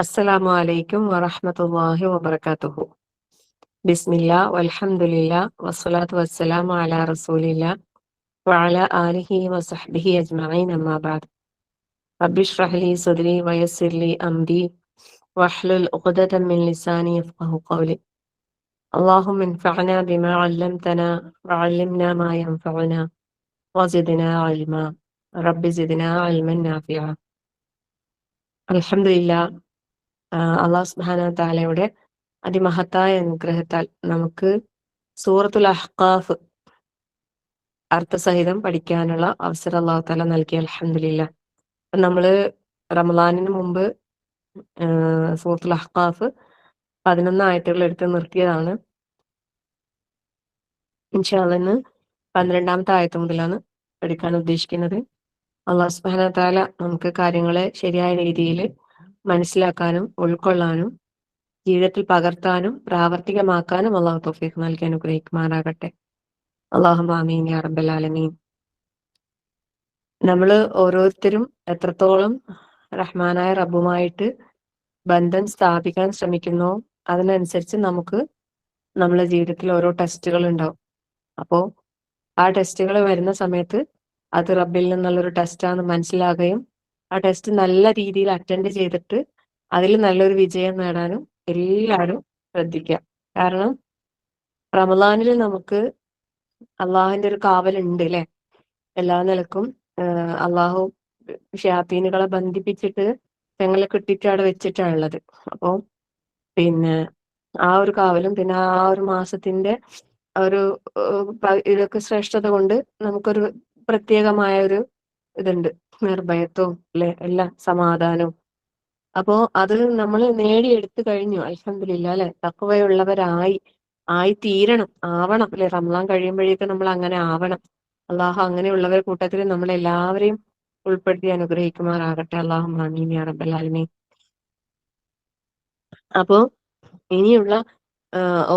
അസ്സലാമു അലൈക്കും വറഹ്മത്തുള്ളാഹി വബറകാതുഹു. ബിസ്മില്ലാ വൽഹംദുലില്ലാ വസ്സലാത്തു വസ്സലാമു അലാ റസൂലില്ലാ വഅലാ ആലിഹി വസഹ്ബിഹി അജ്മഈൻ അമ്മാ ബഅദ്. റബ്ബിശ്റഹ് ലി സദ്രി വയസ്സിർ ലി അംരി വഹ്ലുൽ ഉഖ്ദതം മിൻ ലിസാനി യഫ്ഖഹു ഖൗലി. അല്ലാഹുമ്മ ഇൻഫഅനാ ബിമാ അല്ലംതനാ വഅല്ലിംനാ മാ യൻഫഉനാ വസിദ്നാ ഇൽമാ. റബ്ബി സിദ്നാ ഇൽമൻ നാഫിഅ. അൽഹംദുലില്ലാ, അള്ളാഹു സുബ്ഹാനഹു വ തആലയുടെ അതിമഹത്തായ അനുഗ്രഹത്താൽ നമുക്ക് സൂറത്തുൽ അഹ്ഖാഫ് അർത്ഥസഹിതം പഠിക്കാനുള്ള അവസരം അള്ളാഹു തആല നൽകി. അൽഹംദുലില്ലാ. നമ്മള് റമളാനിന് മുമ്പ് സൂറത്തുൽ അഹ്ഖാഫ് 11 ആയത്തുകൾ എടുത്ത് നിർത്തിയതാണ്. ഇൻഷാ അല്ലാഹ് ഇന്ന് 12ാമത്തെ ആയത്ത് മുതലാണ് പഠിക്കാൻ ഉദ്ദേശിക്കുന്നത്. അള്ളാഹു സുബ്ഹാനഹു വ തആല നമുക്ക് കാര്യങ്ങളെ ശരിയായ രീതിയിൽ മനസ്സിലാക്കാനും ഉൾക്കൊള്ളാനും ജീവിതത്തിൽ പകർത്താനും പ്രാവർത്തികമാക്കാനും അള്ളാഹു തൗഫീഖ് നൽകി അനുഗ്രഹിക്കുമാറാകട്ടെ. അല്ലാഹുമ്മ ആമീൻ യാ റബ്ബൽ ആലമീൻ. നമ്മൾ ഓരോരുത്തരും എത്രത്തോളം റഹ്മാനായ റബ്ബുമായിട്ട് ബന്ധം സ്ഥാപിക്കാൻ ശ്രമിക്കുന്നോ അതിനനുസരിച്ച് നമുക്ക് നമ്മളെ ജീവിതത്തിൽ ഓരോ ടെസ്റ്റുകൾ ഉണ്ടാവും. അപ്പോൾ ആ ടെസ്റ്റുകൾ വരുന്ന സമയത്ത് അത് റബ്ബിൽ നിന്നുള്ളൊരു ടെസ്റ്റാണെന്ന് മനസ്സിലാകുകയും ആ ടെസ്റ്റ് നല്ല രീതിയിൽ അറ്റൻഡ് ചെയ്തിട്ട് അതിൽ നല്ലൊരു വിജയം നേടാനും എല്ലാവരും ശ്രദ്ധിക്കുക. കാരണം റമളാനിൽ നമുക്ക് അള്ളാഹുവിന്റെ ഒരു കാവലുണ്ട് അല്ലെ. എല്ലാ നിലക്കും അള്ളാഹു ഷയാത്തീനുകളെ ബന്ധിപ്പിച്ചിട്ട് ഞങ്ങളെ കിട്ടിയിട്ട് അവിടെ വെച്ചിട്ടാണുള്ളത്. അപ്പോൾ പിന്നെ ആ ഒരു കാവലും പിന്നെ ആ ഒരു മാസത്തിന്റെ ഒരു ഇതൊക്കെ ശ്രേഷ്ഠത കൊണ്ട് നമുക്കൊരു പ്രത്യേകമായ ഒരു ഇതുണ്ട്, നിർഭയത്വവും അല്ലെ, എല്ലാം സമാധാനവും. അപ്പോ അത് നമ്മൾ നേടിയെടുത്തു കഴിഞ്ഞു, അൽഹംദുലില്ലാ അല്ലെ. ആയി തീരണം, ആവണം അല്ലെ. റമളാൻ കഴിയുമ്പോഴേക്കും നമ്മൾ അങ്ങനെ ആവണം. അള്ളാഹു അങ്ങനെയുള്ളവരുടെ കൂട്ടത്തിൽ നമ്മളെല്ലാവരെയും ഉൾപ്പെടുത്തി അനുഗ്രഹിക്കുമാറാകട്ടെ. അല്ലാഹുമ്മ ആമീൻ യാ റബ്ബൽ ആലമീൻ. അപ്പോ ഇനിയുള്ള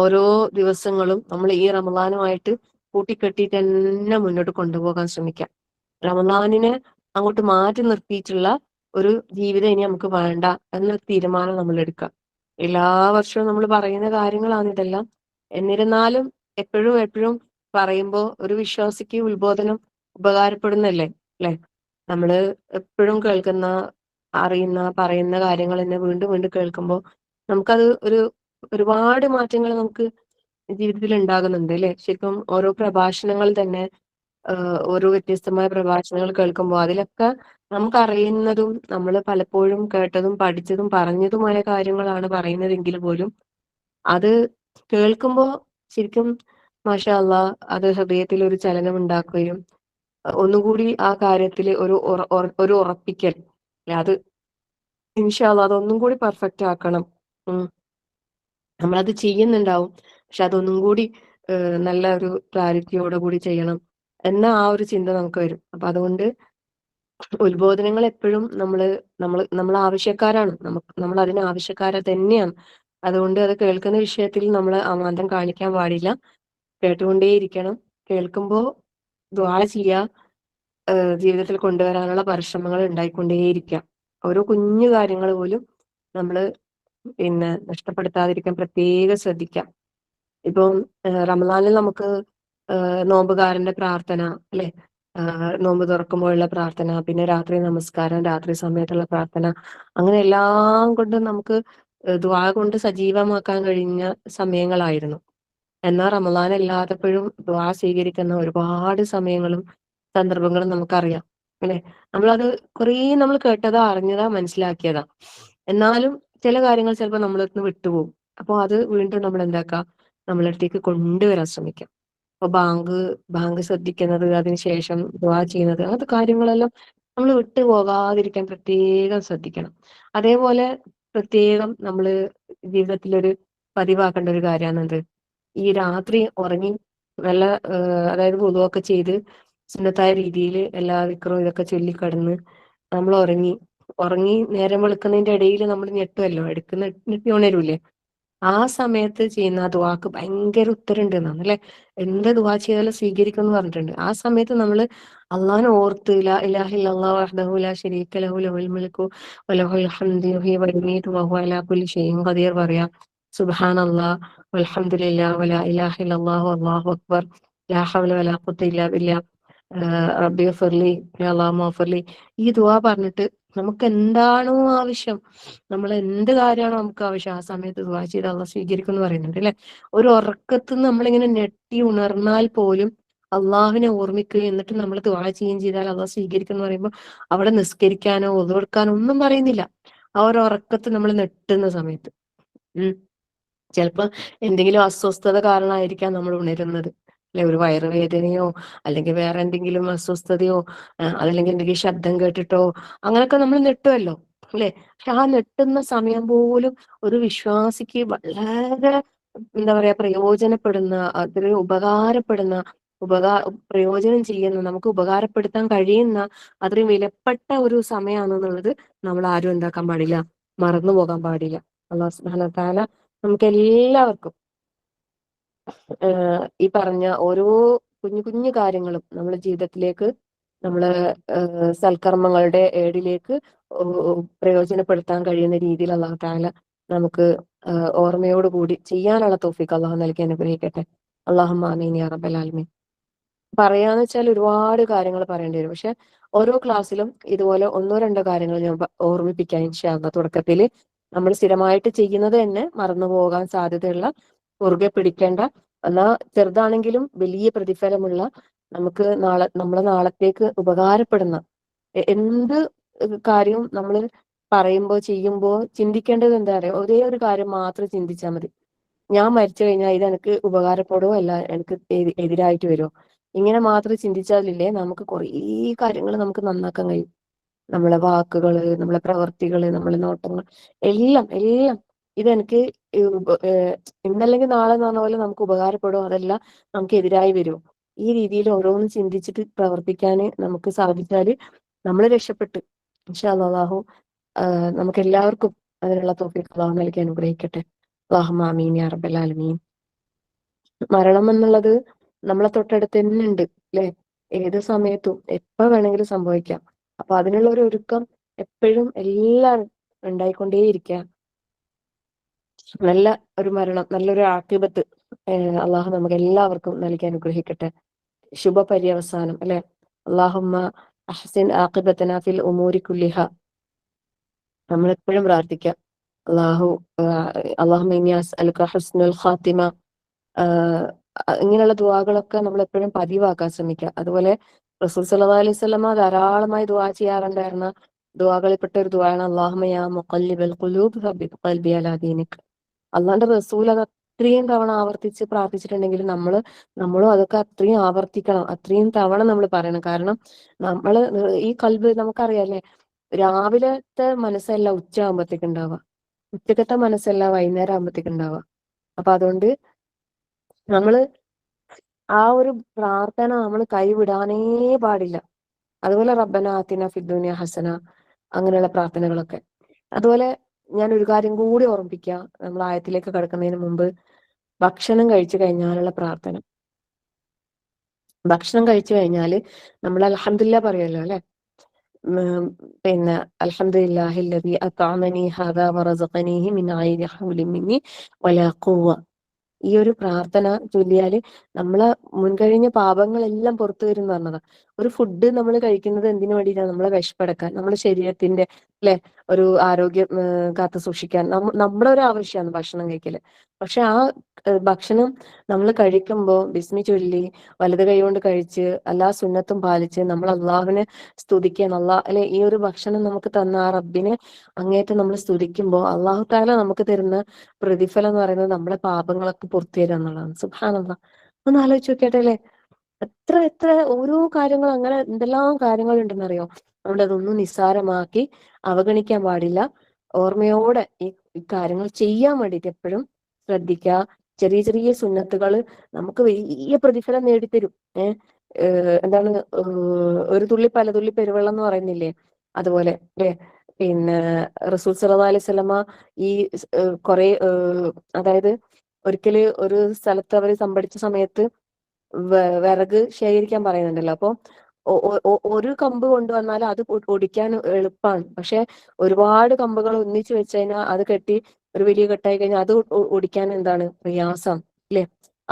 ഓരോ ദിവസങ്ങളും നമ്മൾ ഈ റമളാനുമായിട്ട് കൂട്ടിക്കെട്ടിയിട്ട് തന്നെ മുന്നോട്ട് കൊണ്ടുപോകാൻ ശ്രമിക്കാം. റമളാനിനെ അങ്ങോട്ട് മാറ്റി നിർത്തിയിട്ടുള്ള ഒരു ജീവിതം ഇനി നമുക്ക് വേണ്ട എന്നൊരു തീരുമാനം നമ്മൾ എടുക്കുക. എല്ലാ വർഷവും നമ്മൾ പറയുന്ന കാര്യങ്ങളാണ് ഇതെല്ലാം. എന്നിരുന്നാലും എപ്പോഴും പറയുമ്പോൾ ഒരു വിശ്വാസിക്ക് ഉത്ബോധനം ഉപകാരപ്പെടുന്നല്ലേ അല്ലെ. നമ്മള് എപ്പോഴും കേൾക്കുന്ന, അറിയുന്ന, പറയുന്ന കാര്യങ്ങൾ തന്നെ വീണ്ടും വീണ്ടും കേൾക്കുമ്പോൾ നമുക്കത് ഒരുപാട് മാറ്റങ്ങൾ നമുക്ക് ജീവിതത്തിൽ ഉണ്ടാകുന്നുണ്ട് അല്ലെ. ശരിക്കും ഓരോ പ്രഭാഷണങ്ങൾ തന്നെ ഓരോ വ്യത്യസ്തമായ പ്രഭാഷണങ്ങൾ കേൾക്കുമ്പോൾ അതിലൊക്കെ നമുക്കറിയുന്നതും നമ്മൾ പലപ്പോഴും കേട്ടതും പഠിച്ചതും പറഞ്ഞതുമായ കാര്യങ്ങളാണ് പറയുന്നതെങ്കിൽ പോലും അത് കേൾക്കുമ്പോൾ ശരിക്കും മാഷാ അല്ലാഹ് അത് ഹൃദയത്തിൽ ഒരു ചലനം ഉണ്ടാക്കുകയും ഒന്നുകൂടി ആ കാര്യത്തിൽ ഒരു ഉറപ്പിക്കൽ, അത് ഇൻഷാ അല്ലാഹ് അതൊന്നും കൂടി പെർഫെക്റ്റ് ആക്കണം. നമ്മളത് ചെയ്യുന്നുണ്ടാവും, പക്ഷെ അതൊന്നും കൂടി നല്ല ഒരു ക്ലാരിറ്റിയോടെ കൂടി ചെയ്യണം എന്ന ആ ഒരു ചിന്ത നമുക്ക് വരും. അപ്പൊ അതുകൊണ്ട് ഉത്ബോധനങ്ങൾ എപ്പോഴും നമ്മൾ ആവശ്യക്കാരാണ്, നമ്മൾ അതിന് ആവശ്യക്കാരെ തന്നെയാണ്. അതുകൊണ്ട് അത് കേൾക്കുന്ന വിഷയത്തിൽ നമ്മൾ അമാന്തം കാണിക്കാൻ പാടില്ല, കേട്ടുകൊണ്ടേയിരിക്കണം. കേൾക്കുമ്പോൾ ദുആ ചെയ്യുക, ജീവിതത്തിൽ കൊണ്ടുവരാനുള്ള പരിശ്രമങ്ങൾ ഉണ്ടായിക്കൊണ്ടേയിരിക്കാം. ഓരോ കുഞ്ഞു കാര്യങ്ങൾ പോലും നമ്മൾ നഷ്ടപ്പെടുത്താതിരിക്കാൻ പ്രത്യേകം ശ്രദ്ധിക്കാം. ഇപ്പം റമളാനിൽ നമുക്ക് നോമ്പുകാരന്റെ പ്രാർത്ഥന അല്ലെ, നോമ്പ് തുറക്കുമ്പോഴുള്ള പ്രാർത്ഥന, പിന്നെ രാത്രി നമസ്കാരം, രാത്രി സമയത്തുള്ള പ്രാർത്ഥന, അങ്ങനെ എല്ലാം കൊണ്ടും നമുക്ക് ദുആ കൊണ്ട് സജീവമാക്കാൻ കഴിഞ്ഞ സമയങ്ങളായിരുന്നു. എന്നാൽ റമളാൻ അല്ലാത്തപ്പോഴും ദുആ സ്വീകരിക്കുന്ന ഒരുപാട് സമയങ്ങളും സന്ദർഭങ്ങളും നമുക്കറിയാം അല്ലെ. നമ്മളത് കുറേ നമ്മൾ കേട്ടതാ, അറിഞ്ഞതാ, മനസ്സിലാക്കിയതാ. എന്നാലും ചില കാര്യങ്ങൾ ചിലപ്പോൾ നമ്മളൊന്ന് വിട്ടുപോകും. അപ്പോൾ അത് വീണ്ടും നമ്മൾ എന്താക്കാം, നമ്മളടുത്തേക്ക് കൊണ്ടുവരാൻ ശ്രമിക്കാം. അപ്പൊ ബാങ്ക് ശ്രദ്ധിക്കുന്നത്, അതിനുശേഷം ദുആ ചെയ്യുന്നത്, അങ്ങനത്തെ കാര്യങ്ങളെല്ലാം നമ്മൾ വിട്ടുപോകാതിരിക്കാൻ പ്രത്യേകം ശ്രദ്ധിക്കണം. അതേപോലെ പ്രത്യേകം നമ്മൾ ജീവിതത്തിലൊരു പതിവാക്കേണ്ട ഒരു കാര്യമാണെന്ത്, ഈ രാത്രി ഉറങ്ങി നല്ല അതായത് വുളുഒക്കെ ചെയ്ത് സുന്നത്തായ രീതിയിൽ എല്ലാ ദിക്റും ഇതൊക്കെ ചൊല്ലിക്കിടന്ന് നമ്മൾ ഉറങ്ങി നേരം വെളുക്കുന്നതിന്റെ ഇടയിൽ നമ്മൾ ഞെട്ടുമല്ലോ, ഞെട്ടി ഉണരൂലേ. ആ സമയത്ത് ചെയ്യുന്ന ആ ദുആക്ക് ഭയങ്കര ഉത്തരമുണ്ട് എന്നാണ് അല്ലെ. എന്ത് ദുആ ചെയ്താലും സ്വീകരിക്കും എന്ന് പറഞ്ഞിട്ടുണ്ട്. ആ സമയത്ത് നമ്മൾ അള്ളാഹിനെ ഓർത്ത് ലാ ഇലാഹ ഇല്ലല്ലാഹു വഹ്ദഹു ലാ ശരീക ലഹു ലഹുൽ മുൽക്കു വലഹുൽ ഹംദു യുഹ്യി വയുമീതു വഹുവ അലാ കുല്ലി ഷൈഇൻ ഖദീർ പറയാ. സുബ്ഹാനല്ലാഹ് വൽഹംദുലില്ലാഹ് വലാ ഇലാഹ ഇല്ലല്ലാഹു വല്ലാഹു അക്ബർ ലാ ഹൗല വലാ ഖുവത ഇല്ലാ ബില്ലാഹ് റബ്ബി ഗഫിർലി അല്ലാഹുമ്മ ഗഫിർലി. ഈ ദുആ പറഞ്ഞിട്ട് നമുക്ക് എന്താണോ ആവശ്യം, നമ്മൾ എന്ത് കാര്യമാണോ നമുക്ക് ആവശ്യം, ആ സമയത്ത് ദുആ ചെയ്ത് അള്ളാഹ് സ്വീകരിക്കും എന്ന് പറയുന്നുണ്ട് അല്ലെ. ഒരു ഉറക്കത്തിൽ നമ്മളിങ്ങനെ ഞെട്ടി ഉണർന്നാൽ പോലും അള്ളാഹുവിനെ ഓർമ്മിക്കുകയും എന്നിട്ട് നമ്മൾ ദുആ ചെയ്യുകയും ചെയ്താൽ അള്ളാഹ് സ്വീകരിക്കും എന്ന് പറയുമ്പോൾ അവിടെ നിസ്കരിക്കാനോ ഒതു കൊടുക്കാനോ ഒന്നും പറയുന്നില്ല. ആ ഒരു ഉറക്കത്ത് നമ്മൾ നെട്ടുന്ന സമയത്ത് ചിലപ്പോൾ എന്തെങ്കിലും അസ്വസ്ഥത കാരണമായിരിക്കാം നമ്മൾ ഉണരുന്നത് അല്ലെ. ഒരു വയറുവേദനയോ അല്ലെങ്കിൽ വേറെ എന്തെങ്കിലും അസ്വസ്ഥതയോ അതല്ലെങ്കിൽ എന്തെങ്കിലും ശബ്ദം കേട്ടിട്ടോ അങ്ങനെയൊക്കെ നമ്മൾ നെട്ടുമല്ലോ അല്ലെ. പക്ഷെ ആ നെട്ടുന്ന സമയം പോലും ഒരു വിശ്വാസിക്ക് വളരെ എന്താ പറയാ പ്രയോജനപ്പെടുന്ന, അതിന് ഉപകാരപ്പെടുന്ന, പ്രയോജനം ചെയ്യുന്ന, നമുക്ക് ഉപകാരപ്പെടുത്താൻ കഴിയുന്ന അത്രയും വിലപ്പെട്ട ഒരു സമയമാണെന്നുള്ളത് നമ്മൾ ആരും എന്താക്കാൻ പാടില്ല, മറന്നു പോകാൻ പാടില്ല. അല്ലാഹു സുബ്ഹാനഹു വ തആല നമുക്ക് എല്ലാവർക്കും ഈ പറഞ്ഞ ഓരോ കുഞ്ഞു കുഞ്ഞു കാര്യങ്ങളും നമ്മുടെ ജീവിതത്തിലേക്ക്, നമ്മള് സൽക്കർമ്മങ്ങളുടെ ഏടിലേക്ക് പ്രയോജനപ്പെടുത്താൻ കഴിയുന്ന രീതിയിൽ അല്ലാഹു തആല നമുക്ക് ഓർമ്മയോടുകൂടി ചെയ്യാനുള്ള തൗഫീഖ് അല്ലാഹു നൽകി അനുഗ്രഹിക്കട്ടെ. അല്ലാഹുമ്മ ആമീൻ യാ റബ്ബൽ ആലമീൻ. പറയാന്ന് വെച്ചാൽ ഒരുപാട് കാര്യങ്ങൾ പറയേണ്ടി വരും. പക്ഷെ ഓരോ ക്ലാസ്സിലും ഇതുപോലെ ഒന്നോ രണ്ടോ കാര്യങ്ങൾ ഞാൻ ഓർമ്മിപ്പിക്കാം ഇൻഷാ അല്ലാഹ്. തുടക്കത്തില് നമ്മൾ സ്ഥിരമായിട്ട് ചെയ്യുന്നത് തന്നെ മറന്നു പോകാൻ സാധ്യതയുള്ള, മുറുകെ പിടിക്കേണ്ട, എന്നാൽ ചെറുതാണെങ്കിലും വലിയ പ്രതിഫലമുള്ള, നമുക്ക് നമ്മളെ നാളത്തേക്ക് ഉപകാരപ്പെടുന്ന എന്ത് കാര്യവും നമ്മൾ പറയുമ്പോൾ ചെയ്യുമ്പോൾ ചിന്തിക്കേണ്ടത് എന്താ പറയുക, ഒരേ ഒരു കാര്യം മാത്രം ചിന്തിച്ചാൽ മതി. ഞാൻ മരിച്ചു കഴിഞ്ഞാൽ ഇത് എനിക്ക് ഉപകാരപ്പെടുമോ അല്ല എനിക്ക് എതിരായിട്ട് വരുമോ, ഇങ്ങനെ മാത്രം ചിന്തിച്ചാലില്ലേ നമുക്ക് കുറേ കാര്യങ്ങൾ നമുക്ക് നന്നാക്കാൻ കഴിയും. നമ്മളെ വാക്കുകള്, നമ്മളെ പ്രവർത്തികള്, നമ്മളെ നോട്ടങ്ങൾ, എല്ലാം എല്ലാം ഇതെനിക്ക് ഇന്നല്ലെങ്കിൽ നാളെ എന്ന് പറഞ്ഞ പോലെ നമുക്ക് ഉപകാരപ്പെടും, അതല്ല നമുക്ക് എതിരായി വരും. ഈ രീതിയിൽ ഓരോന്ന് ചിന്തിച്ചിട്ട് പ്രവർത്തിക്കാൻ നമുക്ക് സാധിച്ചാല് നമ്മൾ രക്ഷപ്പെട്ട്. ഇൻഷാ അല്ലാഹു നമുക്ക് എല്ലാവർക്കും അതിനുള്ള തൗഫീഖ് അല്ലാഹു നൽകി അനുഗ്രഹിക്കട്ടെ. അല്ലാഹുമ്മ ആമീൻ യാ റബ്ബൽ ആലമീൻ. മരണം എന്നുള്ളത് നമ്മളെ തൊട്ടടുത്ത് തന്നെ ഉണ്ട് അല്ലെ. ഏത് സമയത്തും എപ്പോ വേണമെങ്കിലും സംഭവിക്കാം. അപ്പൊ അതിനുള്ള ഒരു ഒരുക്കം എപ്പോഴും എല്ലാം ഉണ്ടായിക്കൊണ്ടേയിരിക്കുക. നല്ല ഒരു മരണം, നല്ലൊരു ആഖിബത്ത് അള്ളാഹു നമുക്ക് എല്ലാവർക്കും നൽകി അനുഗ്രഹിക്കട്ടെ. ശുഭ പര്യവസാനം അല്ലെ. അല്ലാഹുമ്മ അഹ്സിൻ ആഖിബതനാ ഫിൽ ഉമൂരി കുല്ലിഹ. നമ്മൾ എപ്പോഴും പ്രാർത്ഥിക്കാം, അല്ലാഹുമ്മ ഇന്നി അസ്അലുക ഹുസ്നുൽ ഖാത്തിമ. ഇങ്ങനെയുള്ള ദുആകളൊക്കെ നമ്മൾ എപ്പോഴും പതിവാക്കാൻ ശ്രമിക്കുക. അതുപോലെ റസൂൽ സല്ലല്ലാഹു അലൈഹി വസല്ലമ ധാരാളമായി ദുആ ചെയ്യാറുണ്ടായിരുന്ന ദുആകളിൽപ്പെട്ട ഒരു ദുആണ് അല്ലാഹുമ്മ യാ മുഖല്ലിബൽ ഖുലൂബ് സബ്ബിത് ഖൽബി അലാ ദീനിക്. അള്ളാന്റെ റസൂൽ അത് അത്രയും തവണ ആവർത്തിച്ച് പ്രാർത്ഥിച്ചിട്ടുണ്ടെങ്കിൽ നമ്മളും അതൊക്കെ അത്രയും ആവർത്തിക്കണം, അത്രയും തവണ നമ്മൾ പറയണം. കാരണം നമ്മള് ഈ കൽബ് നമുക്കറിയാലേ, രാവിലത്തെ മനസ്സല്ല ഉച്ച ആകുമ്പോഴത്തേക്ക് ഉണ്ടാവുക, ഉച്ചക്കത്തെ മനസ്സല്ല വൈകുന്നേരം ആകുമ്പോഴത്തേക്ക് ഉണ്ടാവുക. അപ്പൊ അതുകൊണ്ട് നമ്മള് ആ ഒരു പ്രാർത്ഥന നമ്മൾ കൈവിടാനേ പാടില്ല. അതുപോലെ റബ്ബന ആതിന ഫിദ്ദുനിയ ഹസന, അങ്ങനെയുള്ള പ്രാർത്ഥനകളൊക്കെ. അതുപോലെ ഞാൻ ഒരു കാര്യം കൂടി ഓർമ്മിപ്പിക്കുക, നമ്മൾ ആയത്തിലേക്ക് കടക്കുന്നതിന് മുമ്പ്, ഭക്ഷണം കഴിച്ചു കഴിഞ്ഞാലുള്ള പ്രാർത്ഥന. ഭക്ഷണം കഴിച്ചു കഴിഞ്ഞാല് നമ്മൾ അൽഹംദുലില്ലാ പറയുമല്ലോ അല്ലെ. പിന്നെ അൽഹംദുലില്ലാഹില്ലദീ അത്അമനി ഹാദാ വറസഖനീഹി മിൻ ഗൈരി ഹൗലിൻ മിന്നി വലാ ഖുവ്വ. ഈ ഒരു പ്രാർത്ഥന ചൊല്ലിയാല് നമ്മളെ മുൻകഴിഞ്ഞ പാപങ്ങളെല്ലാം പുറത്തു വരും എന്ന് പറഞ്ഞതാ. ഒരു ഫുഡ് നമ്മൾ കഴിക്കുന്നത് എന്തിനു വേണ്ടിയിട്ടാണ്? നമ്മളെ വിശപ്പടക്കാൻ, നമ്മുടെ ശരീരത്തിന്റെ അല്ലെ ഒരു ആരോഗ്യം കാത്തു സൂക്ഷിക്കാൻ നമ്മുടെ ഒരു ആവശ്യമാണ് ഭക്ഷണം കഴിക്കല്. പക്ഷെ ആ ഭക്ഷണം നമ്മൾ കഴിക്കുമ്പോൾ ബിസ്മി ചൊല്ലി വലത് കൈ കൊണ്ട് കഴിച്ച് എല്ലാ സുന്നത്തും പാലിച്ച് നമ്മൾ അള്ളാഹുവിനെ സ്തുതിക്കുകയാണ്. അല്ലെ, ഈ ഒരു ഭക്ഷണം നമുക്ക് തന്ന ആ റബ്ബിനെ അങ്ങേറ്റം നമ്മൾ സ്തുതിക്കുമ്പോൾ അള്ളാഹു താല നമുക്ക് തരുന്ന പ്രതിഫലം എന്ന് പറയുന്നത് നമ്മളെ പാപങ്ങളൊക്കെ പുറത്തു തരിക എന്നുള്ളതാണ്. സുബ്ഹാനല്ലാഹ്, ഒന്ന് ആലോചിച്ച് നോക്കിയാട്ടെ അല്ലെ. എത്ര എത്ര ഓരോ കാര്യങ്ങൾ, അങ്ങനെ എന്തെല്ലാം കാര്യങ്ങൾ ഉണ്ടെന്നറിയോ. അതുകൊണ്ട് അതൊന്നും നിസ്സാരമാക്കി അവഗണിക്കാൻ പാടില്ല. ഓർമ്മയോടെ ഈ കാര്യങ്ങൾ ചെയ്യാൻ വേണ്ടിയിട്ട് എപ്പോഴും ശ്രദ്ധിക്കുക. ചെറിയ ചെറിയ സുന്നത്തുകൾ നമുക്ക് വലിയ പ്രതിഫലം നേടിത്തരും. എന്താണ്, ഒരു തുള്ളി പല തുള്ളി പെരുവെള്ളം എന്ന് പറയുന്നില്ലേ, അതുപോലെ അല്ലെ. പിന്നെ റസൂൽ സല്ലല്ലാഹു അലൈഹി വസല്ലമ ഈ കുറെ അതായത് ഒരിക്കല് ഒരു സ്ഥലത്ത് അവർ സംഭരിച്ച സമയത്ത് വിറക് ശേഖരിക്കാൻ പറയുന്നുണ്ടല്ലോ. അപ്പൊ ഒരു കമ്പ് കൊണ്ടുവന്നാൽ അത് ഒടിക്കാൻ എളുപ്പമാണ്. പക്ഷെ ഒരുപാട് കമ്പുകൾ ഒന്നിച്ചു വെച്ച് കഴിഞ്ഞാൽ അത് കെട്ടി ഒരു വലിയ കെട്ടായി കഴിഞ്ഞാൽ അത് ഒടിക്കാൻ എന്താണ് പ്രയാസം അല്ലെ?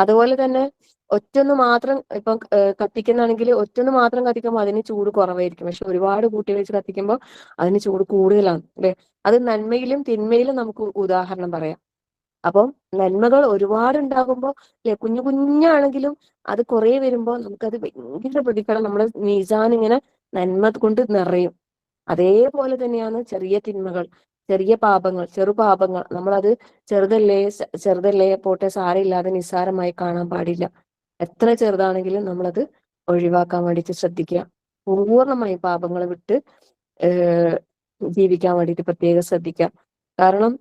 അതുപോലെ തന്നെ ഒറ്റൊന്ന് മാത്രം ഇപ്പം കത്തിക്കുന്നാണെങ്കിൽ ഒറ്റൊന്ന് മാത്രം കത്തിക്കുമ്പോൾ അതിന് ചൂട് കുറവായിരിക്കും. പക്ഷെ ഒരുപാട് കൂട്ടി വെച്ച് കത്തിക്കുമ്പോൾ അതിന് ചൂട് കൂടുതലാണ് അല്ലെ? അത് നന്മയിലും തിന്മയിലും നമുക്ക് ഉദാഹരണം പറയാം. അപ്പം നന്മകൾ ഒരുപാട് ഉണ്ടാകുമ്പോൾ അല്ലെ, കുഞ്ഞു കുഞ്ഞാണെങ്കിലും അത് കുറെ വരുമ്പോൾ നമുക്കത് ഭയങ്കര പ്രതിഫലം, നമ്മുടെ മീസാൻ ഇങ്ങനെ നന്മ കൊണ്ട് നിറയും. അതേപോലെ തന്നെയാണ് ചെറിയ തിന്മകൾ, ചെറിയ പാപങ്ങൾ, ചെറുപാപങ്ങൾ. നമ്മളത് ചെറുതല്ലേ പോട്ടെ സാരമില്ലാതെ നിസ്സാരമായി കാണാൻ പാടില്ല. എത്ര ചെറുതാണെങ്കിലും നമ്മളത് ഒഴിവാക്കാൻ വേണ്ടിയിട്ട് ശ്രദ്ധിക്കുക. പൂർണ്ണമായി പാപങ്ങൾ വിട്ട് ജീവിക്കാൻ വേണ്ടിയിട്ട് പ്രത്യേകം ശ്രദ്ധിക്കുക. കാരണം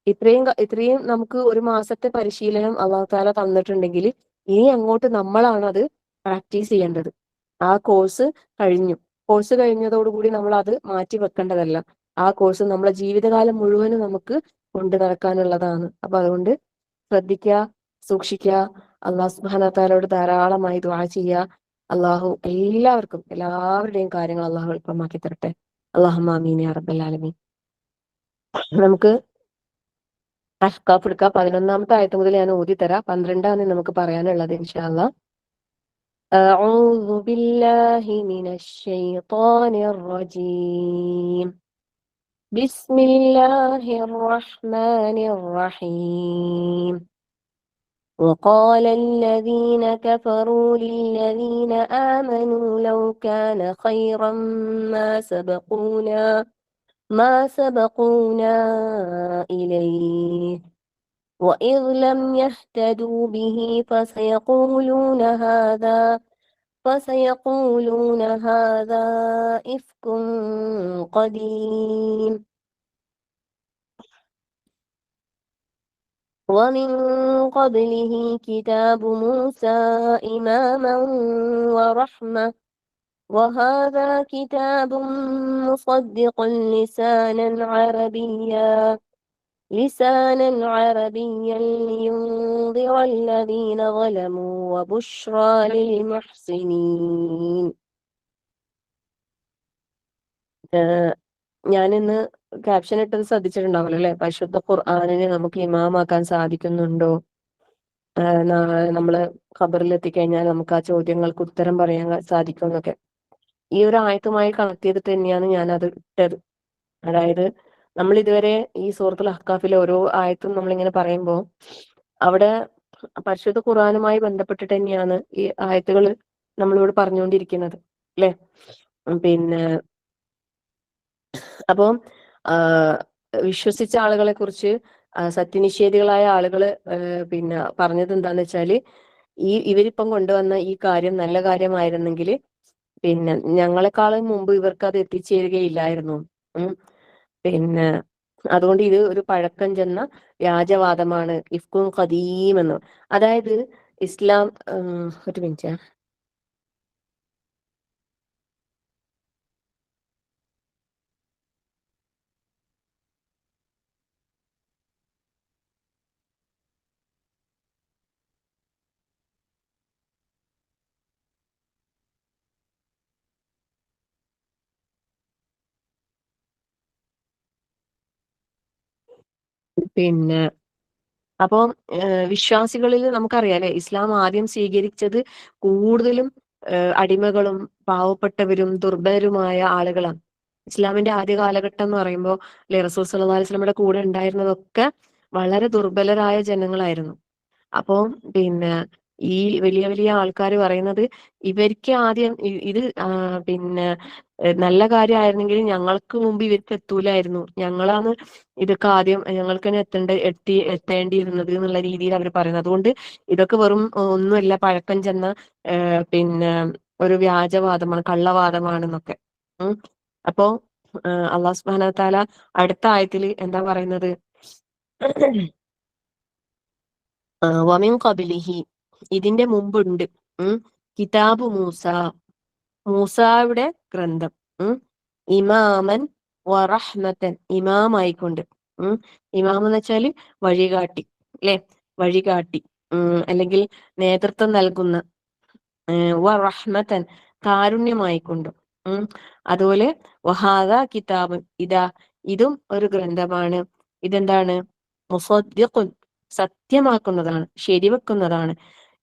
ഇത്രയും നമുക്ക് ഒരു മാസത്തെ പരിശീലനം അള്ളാഹു താല തന്നിട്ടുണ്ടെങ്കിൽ ഇനി അങ്ങോട്ട് നമ്മളാണ് അത് പ്രാക്ടീസ് ചെയ്യേണ്ടത്. ആ കോഴ്സ് കഴിഞ്ഞു. കോഴ്സ് കഴിഞ്ഞതോടുകൂടി നമ്മൾ അത് മാറ്റി വെക്കേണ്ടതല്ല. ആ കോഴ്സ് നമ്മളെ ജീവിതകാലം മുഴുവനും നമുക്ക് കൊണ്ടു നടക്കാനുള്ളതാണ്. അപ്പൊ അതുകൊണ്ട് ശ്രദ്ധിക്കുക, സൂക്ഷിക്കുക. അള്ളാഹു സുബ്ഹാനഹു വ തആലയോട് ധാരാളമായി ദുആ ചെയ്യുക. അള്ളാഹു എല്ലാവരുടെയും കാര്യങ്ങൾ അള്ളാഹു എളുപ്പമാക്കി തരട്ടെ. അല്ലാഹുമ്മ ആമീൻ യാ റബ്ബൽ ആലമീൻ. നമുക്ക് അഹ്കാഫ് എടുക്കാം. 11ാമത്തെ ആയത്ത് മുതൽ ഞാൻ ഓതി തരാം. 12ആണ് നമുക്ക് പറയാനുള്ളത് ഇൻഷാ അല്ലാഹ്. أعوذ بالله من الشيطان الرجيم. بسم الله الرحمن الرحيم. وقال الذين كفروا للذين آمنوا لو كان خيرا ما سبقونا إليه وإذ لم يهتدوا به فسيقولون هذا إفك قديم. ومن قبله كتاب موسى إماما ورحمة وهذا كتاب مصدق لسانا عربيا لينذر الذين ظلموا وبشرى للمحسنين. ഞാനിന്ന് ക്യാപ്ഷൻ ഇട്ടത് ശ്രദ്ധിച്ചിട്ടുണ്ടാവല്ലോ അല്ലെ? പരിശുദ്ധ ഖുർആനിനെ നമുക്ക് ഇമാമാക്കാൻ സാധിക്കുന്നുണ്ടോ? നമ്മള് ഖബറിൽ എത്തിക്കഴിഞ്ഞാൽ നമുക്ക് ആ ചോദ്യങ്ങൾക്ക് ഉത്തരം പറയാൻ സാധിക്കും എന്നൊക്കെ. ഈ ഒരു ആയത്തുമായി കണക്ട് ചെയ്തിട്ട് തന്നെയാണ് ഞാൻ അത് ഇട്ടത്. അതായത് നമ്മൾ ഇതുവരെ ഈ സൂറത്തുൽ അഹ്കാഫിലെ ഓരോ ആയത്തും നമ്മളിങ്ങനെ പറയുമ്പോൾ അവിടെ പരിശുദ്ധ ഖുർആനുമായി ബന്ധപ്പെട്ടിട്ട് തന്നെയാണ് ഈ ആയത്തുകൾ നമ്മളിവിടെ പറഞ്ഞുകൊണ്ടിരിക്കുന്നത് അല്ലെ? പിന്നെ അപ്പം വിശ്വസിച്ച ആളുകളെ കുറിച്ച് സത്യനിഷേധികളായ ആളുകള് പിന്നെ പറഞ്ഞത് എന്താന്ന് വെച്ചാല്, ഇവരിപ്പം കൊണ്ടുവന്ന ഈ കാര്യം നല്ല കാര്യമായിരുന്നെങ്കിൽ പിന്നെ ഞങ്ങളെക്കാളും മുമ്പ് ഇവർക്ക് അത് എത്തിച്ചേരുകയില്ലായിരുന്നു. പിന്നെ അതുകൊണ്ട് ഇത് ഒരു പഴക്കം ചെന്ന വ്യാജവാദമാണ്, ഇഫ്കുൻ ഖദീം എന്ന്. അതായത് ഇസ്ലാം ഒരു മിനിറ്റ്. പിന്നെ അപ്പം വിശ്വാസികളിൽ നമുക്കറിയാം അല്ലെ, ഇസ്ലാം ആദ്യം സ്വീകരിച്ചത് കൂടുതലും അടിമകളും പാവപ്പെട്ടവരും ദുർബലരുമായ ആളുകളാണ്. ഇസ്ലാമിന്റെ ആദ്യ കാലഘട്ടം എന്ന് പറയുമ്പോൾ അല്ലെ, റസൂൽ സല്ലല്ലാഹു അലൈഹി വസല്ലമയുടെ കൂടെ ഉണ്ടായിരുന്നതൊക്കെ വളരെ ദുർബലരായ ജനങ്ങളായിരുന്നു. അപ്പോ പിന്നെ ഈ വലിയ വലിയ ആൾക്കാർ പറയുന്നത് ഇവർക്ക് ആദ്യം ഇത് പിന്നെ നല്ല കാര്യമായിരുന്നെങ്കിൽ ഞങ്ങൾക്ക് മുമ്പ് ഇവർക്ക് എത്തൂലായിരുന്നു, ഞങ്ങളാണ് ഇതൊക്കെ ആദ്യം ഞങ്ങൾക്ക് തന്നെ എത്തേണ്ടിയിരുന്നത് എന്നുള്ള രീതിയിൽ അവർ പറയുന്നത്. അതുകൊണ്ട് ഇതൊക്കെ വെറും ഒന്നുമല്ല, പഴക്കം ചെന്ന പിന്നെ ഒരു വ്യാജവാദമാണ്, കള്ളവാദമാണെന്നൊക്കെ. അപ്പോ അള്ളാഹു സുബ്ഹാനഹു വ തആല അടുത്ത ആയത്തിൽ എന്താ പറയുന്നത്? വമിൻ ഖബലിഹി, ഇതിന്റെ മുമ്പുണ്ട് കിതാബ് മൂസായുടെ ഗ്രന്ഥം, ഇമാമൻ വറഹ്മത്തൻ, ഇമാമായിക്കൊണ്ട്. ഇമാം എന്ന് വെച്ചാല് വഴികാട്ടി അല്ലെ, വഴികാട്ടി അല്ലെങ്കിൽ നേതൃത്വം നൽകുന്ന. വറഹ്മത്തൻ, കാരുണ്യമായിക്കൊണ്ടും. അതുപോലെ വഹാദ കിതാബുൻ, ഇതും ഒരു ഗ്രന്ഥമാണ്. ഇതെന്താണ്? മുസദ്ദിഖുൻ, സത്യമാക്കുന്നതാണ്, ശരിവെക്കുന്നതാണ്.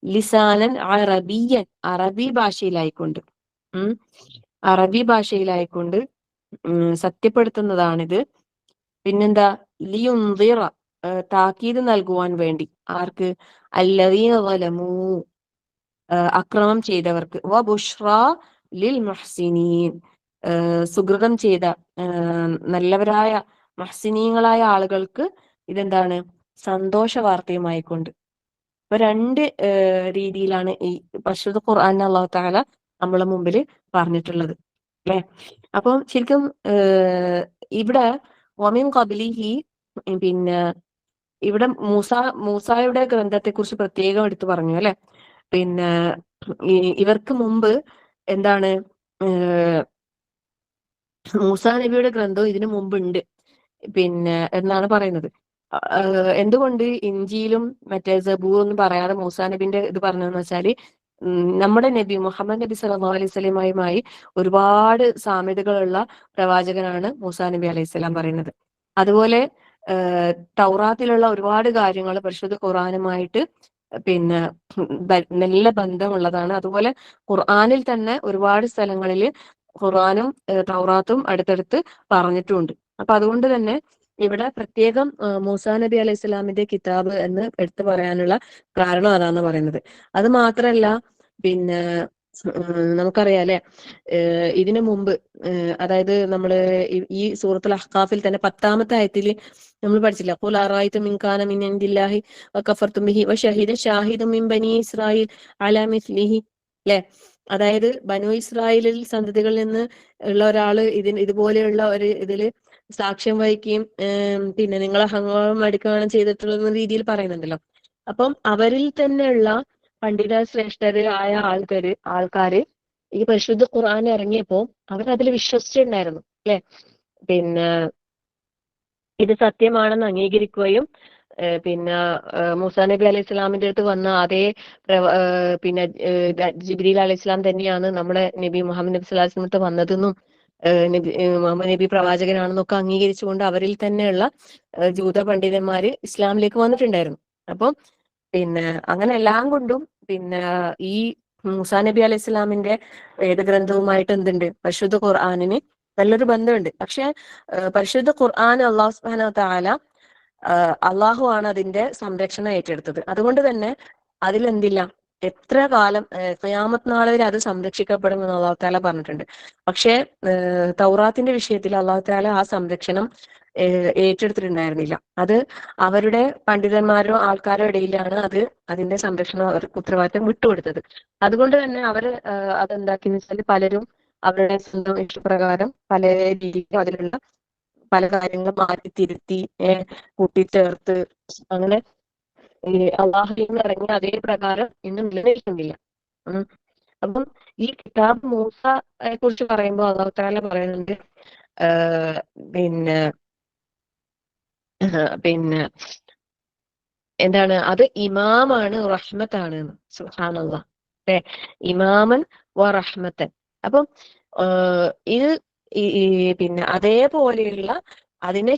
ലിസാനൻ അറബിയൻ, അറബി ഭാഷയിലായിക്കൊണ്ട്. അറബി ഭാഷയിലായിക്കൊണ്ട് സത്യപ്പെടുത്തുന്നതാണിത്. പിന്നെന്താ? ലിയുൻദിറ, താക്കീത് നൽകുവാൻ വേണ്ടി. ആർക്ക്? അല്ലദീന ളലമൂ, അക്രമം ചെയ്തവർക്ക്. വ ബുഷ്റ ലിൽ മുഹ്സിനീൻ, സുകൃതം ചെയ്ത നല്ലവരായ മുഹ്സിനീങ്ങളായ ആളുകൾക്ക് ഇതെന്താണ്? സന്തോഷ വാർത്തയുമായിക്കൊണ്ട്. അപ്പൊ രണ്ട് രീതിയിലാണ് ഈ പരിശുദ്ധ ഖുർആൻ അല്ലാഹു തആല നമ്മളെ മുമ്പിൽ പറഞ്ഞിട്ടുള്ളത്, അല്ലെ? അപ്പം ശരിക്കും ഇവിടെ വമിൻ ഖബ്ലിഹി, പിന്നെ ഇവിടെ മൂസായുടെ ഗ്രന്ഥത്തെ കുറിച്ച് പ്രത്യേകം എടുത്തു പറഞ്ഞു, അല്ലെ? പിന്നെ ഇവർക്ക് മുമ്പ് എന്താണ്, മൂസാ നബിയുടെ ഗ്രന്ഥവും ഇതിനു മുമ്പുണ്ട്, പിന്നെ എന്നാണ് പറയുന്നത്. എന്തുകൊണ്ട് ഇഞ്ചിയിലും മറ്റേ സബൂറും ഒന്നും പറയാതെ മൂസാ നബിന്റെ ഇത് പറഞ്ഞതെന്ന് വെച്ചാല്, നമ്മുടെ നബി മുഹമ്മദ് നബി സല്ലല്ലാഹു അലൈഹി വസല്ലമയുമായി ഒരുപാട് സാമ്യതകളുള്ള പ്രവാചകനാണ് മൂസാ നബി അലൈഹി സ്വലാം പറയുന്നത്. അതുപോലെ തൗറാത്തിലുള്ള ഒരുപാട് കാര്യങ്ങൾ പരിശുദ്ധ ഖുർആനുമായിട്ട് പിന്നെ നല്ല ബന്ധമുള്ളതാണ്. അതുപോലെ ഖുർആനിൽ തന്നെ ഒരുപാട് സ്ഥലങ്ങളിൽ ഖുർആനും തൗറാത്തും അടുത്തടുത്ത് പറഞ്ഞിട്ടുമുണ്ട്. അപ്പൊ അതുകൊണ്ട് തന്നെ ഇവിടെ പ്രത്യേകം മൂസാ നബി അലൈഹി സ്വലാമിന്റെ കിതാബ് എന്ന് എടുത്തു പറയാനുള്ള കാരണം അതാന്ന് പറയുന്നത്. അത് മാത്രല്ല, പിന്നെ നമുക്കറിയാം അല്ലെ, ഇതിനു മുമ്പ് അതായത് നമ്മള് ഈ സൂറത്തുൽ അഹ്ഖാഫിൽ തന്നെ 10ാമത്തെ ആയത്തില് നമ്മൾ പഠിച്ചില്ല, ഖുൽ അറഅയ്തും ഇൻ കാന മിൻ ഇൻദില്ലാഹി വകഫർതും ബിഹി വശഹിദ ഷാഹിദും മിൻ ബനി ഇസ്രായീൽ അലാ മിസ്ലിഹി, അല്ലെ? അതായത് ബനു ഇസ്രായേലിൽ സന്തതികളിൽ നിന്ന് ഉള്ള ഒരാള് ഇതുപോലെയുള്ള ഒരു ഇതില് സാക്ഷ്യം വഹിക്കുകയും പിന്നെ നിങ്ങളെ ഹംഗം അടിക്കുകയാണ് ചെയ്തിട്ടുള്ള രീതിയിൽ പറയുന്നുണ്ടല്ലോ. അപ്പം അവരിൽ തന്നെയുള്ള പണ്ഡിത ശ്രേഷ്ഠരായ ആൾക്കാര് ഈ പരിശുദ്ധ ഖുർആൻ ഇറങ്ങിയപ്പോ അവരതിൽ വിശ്വസിച്ചിട്ടുണ്ടായിരുന്നു, അല്ലെ? പിന്നെ ഇത് സത്യമാണെന്ന് അംഗീകരിക്കുകയും പിന്നെ മൂസാ നബി അലൈഹി സ്വലാമിന്റെ അടുത്ത് വന്ന അതേ പിന്നെ ജിബ്രീൽ അലൈഹി സ്വലാം തന്നെയാണ് നമ്മുടെ നബി മുഹമ്മദ് നബി സ്വല്ലല്ലാഹു അലൈഹി വസല്ലം വന്നതെന്നും മുഹമ്മദ് നബി പ്രവാചകനാണെന്നൊക്കെ അംഗീകരിച്ചുകൊണ്ട് അവരിൽ തന്നെയുള്ള ജൂത പണ്ഡിതന്മാര് ഇസ്ലാമിലേക്ക് വന്നിട്ടുണ്ടായിരുന്നു. അപ്പം പിന്നെ അങ്ങനെ എല്ലാം കൊണ്ടും പിന്നെ ഈ മൂസാ നബി അലൈഹി സ്വലാമിന്റെ വേദഗ്രന്ഥവുമായിട്ട് എന്തുണ്ട്? പരിശുദ്ധ ഖുർആനിന് നല്ലൊരു ബന്ധമുണ്ട്. പക്ഷെ പരിശുദ്ധ ഖുർആൻ അല്ലാഹു സുബ്ഹാനഹു വ തആല, അള്ളാഹു ആണ് അതിന്റെ സംരക്ഷണം ഏറ്റെടുത്തത്. അതുകൊണ്ട് തന്നെ അതിലെന്തില്ല, എത്ര കാലം ഖിയാമത്ത് നാൾ വരെ അത് സംരക്ഷിക്കപ്പെടുമെന്ന് അള്ളാഹു തആല പറഞ്ഞിട്ടുണ്ട്. പക്ഷെ തൗറാത്തിന്റെ വിഷയത്തിൽ അള്ളാഹു തആല ആ സംരക്ഷണം ഏറ്റെടുത്തിട്ടുണ്ടായിരുന്നില്ല. അത് അവരുടെ പണ്ഡിതന്മാരോ ആൾക്കാരോ ഇടയിലാണ് അതിന്റെ സംരക്ഷണം അവർക്ക് ഉത്തരവാദിത്തം വിട്ടുകൊടുത്തത്. അതുകൊണ്ട് തന്നെ അവര് അതെന്താക്കിയെന്ന് വെച്ചാൽ പലരും അവരുടെ സ്വന്തം ഇഷ്ടപ്രകാരം പല രീതിയിലും അതിലുള്ള പല കാര്യങ്ങളും മാറ്റി തിരുത്തി കൂട്ടിച്ചേർത്ത് അങ്ങനെ ഈ അള്ളാഹുവിൽ നിന്ന് ഇറങ്ങിയ അതേ പ്രകാരം ഇന്ന് നിലനിൽക്കുന്നില്ല. അപ്പം ഈ കിതാബ് മൂസയെ കുറിച്ച് പറയുമ്പോൾ അല്ലാഹു തആല പറയുന്നുണ്ട്, പിന്നെ എന്താണ്, അത് ഇമാമാണ് റഹ്മത്താണ്. സുബ്ഹാനല്ലാഹ്, അല്ലെ? ഇമാമൻ വ റഹ്മത്തൻ. അപ്പം ഇത് പിന്നെ അതേപോലെയുള്ള അതിനെ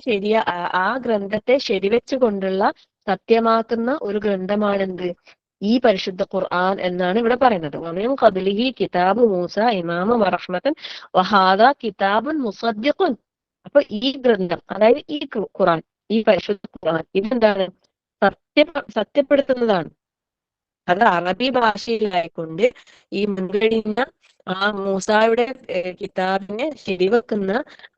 ആ ഗ്രന്ഥത്തെ ശരിവെച്ചുകൊണ്ടുള്ള സത്യമാക്കുന്ന ഒരു ഗ്രന്ഥമാണെന്ത്? ഈ പരിശുദ്ധ ഖുർആൻ എന്നാണ് ഇവിടെ പറയുന്നത്. വമിൻ ഖബ്ലിഹി കിതാബു മൂസ ഇമാമൻ വ റഹ്മത്തൻ വഹാദാ കിതാബുൻ മുസദ്ദിഖുൻ. അപ്പൊ ഈ ഗ്രന്ഥം, അതായത് ഈ ഖുർആൻ, ഈ പരിശുദ്ധ ഖുർആൻ ഇതെന്താണ്? സത്യപ്പെടുത്തുന്നതാണ്. അത് അറബി ഭാഷയിലായിക്കൊണ്ട് ഈ മുൻകഴിഞ്ഞ ആ മൂസായുടെ കിതാബിനെ ശരിവെക്കുന്ന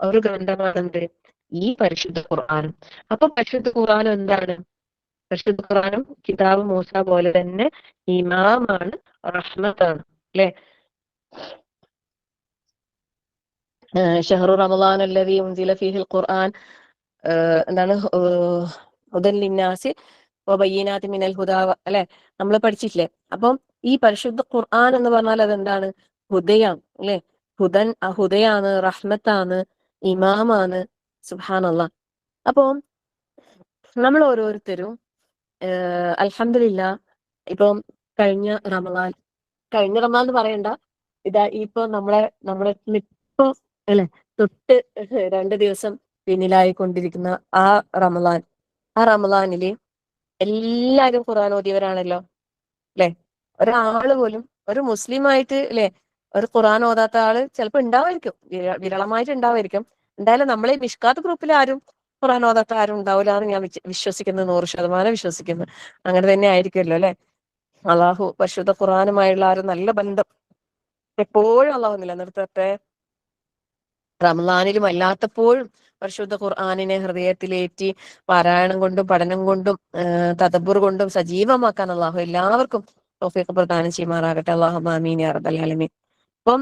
ഒരു ഗ്രന്ഥമാണെന്ത്? ഈ പരിശുദ്ധ ഖുർആനും. അപ്പൊ പരിശുദ്ധ ഖുർആൻ എന്താണ്? പരിശുദ്ധ ഖുർആനും കിതാബ് മൂസ പോലെ തന്നെ ഇമാമാണ്, റഹ്മത്താണ്, അല്ലെ? ഷഹ്റു റമളാൻ അല്ലദീ ഉൻസില ഫീഹിൽ ഖുർആൻ, എന്താണ്, ഹുദൻ ലിന്നാസി വബയ്യിനാത്തി മിനൽ ഹുദാ, അല്ലെ? നമ്മൾ പഠിച്ചിട്ടില്ലേ? അപ്പം ഈ പരിശുദ്ധ ഖുർആൻ എന്ന് പറഞ്ഞാൽ അതെന്താണ്? ഹുദയാണ്, അല്ലെ? ഹുദയാണ്, റഹ്മത്താണ്, ഇമാമാണ്. സുബ്ഹാനല്ലാഹ്. അപ്പം നമ്മൾ ഓരോരുത്തരും അൽഹംദുലില്ലാഹ് ഇപ്പം കഴിഞ്ഞ റമളാൻ എന്ന് പറയണ്ട, ഇതാ ഇപ്പൊ നമ്മളെ ഇപ്പൊ അല്ലെ തൊട്ട് 2 ദിവസം പിന്നിലായിക്കൊണ്ടിരിക്കുന്ന ആ റമദാൻ ആ റമദാനില് എല്ലാരും ഖുർആൻ ഓതിയവരാണല്ലോ അല്ലെ. ഒരാള് പോലും ഒരു മുസ്ലിം ആയിട്ട് അല്ലെ ഒരു ഖുർആൻ ഓതാത്ത ആള് ചിലപ്പോ ഉണ്ടാവായിരിക്കും, വിരളമായിട്ട് ഉണ്ടാവായിരിക്കും. എന്തായാലും നമ്മളെ ഈ മിഷ്കാത്ത് ഗ്രൂപ്പിൽ ആരും ഖുർആൻ ഓതാത്ത ആരും ഉണ്ടാവില്ല എന്ന് ഞാൻ വിശ്വസിക്കുന്നു, 100% വിശ്വസിക്കുന്നു. അങ്ങനെ തന്നെ ആയിരിക്കുമല്ലോ അല്ലെ. അള്ളാഹു പരിശുദ്ധ ഖുർആനുമായുള്ള ആ ഒരു നല്ല ബന്ധം എപ്പോഴും അള്ളാഹു നിലനിർത്തട്ടെ. റമദാനിലും അല്ലാത്തപ്പോഴും പരിശുദ്ധ ഖുർആനിനെ ഹൃദയത്തിലേറ്റി പാരായണം കൊണ്ടും പഠനം കൊണ്ടും തദബ്ബുർ കൊണ്ടും സജീവമാക്കാൻ അള്ളാഹു എല്ലാവർക്കും തൗഫീഖ് പ്രദാനം ചെയ്യുമാറാകട്ടെ. അല്ലാഹു ആമീൻ യാ റബ്ബൽ ആലമീൻ. അപ്പം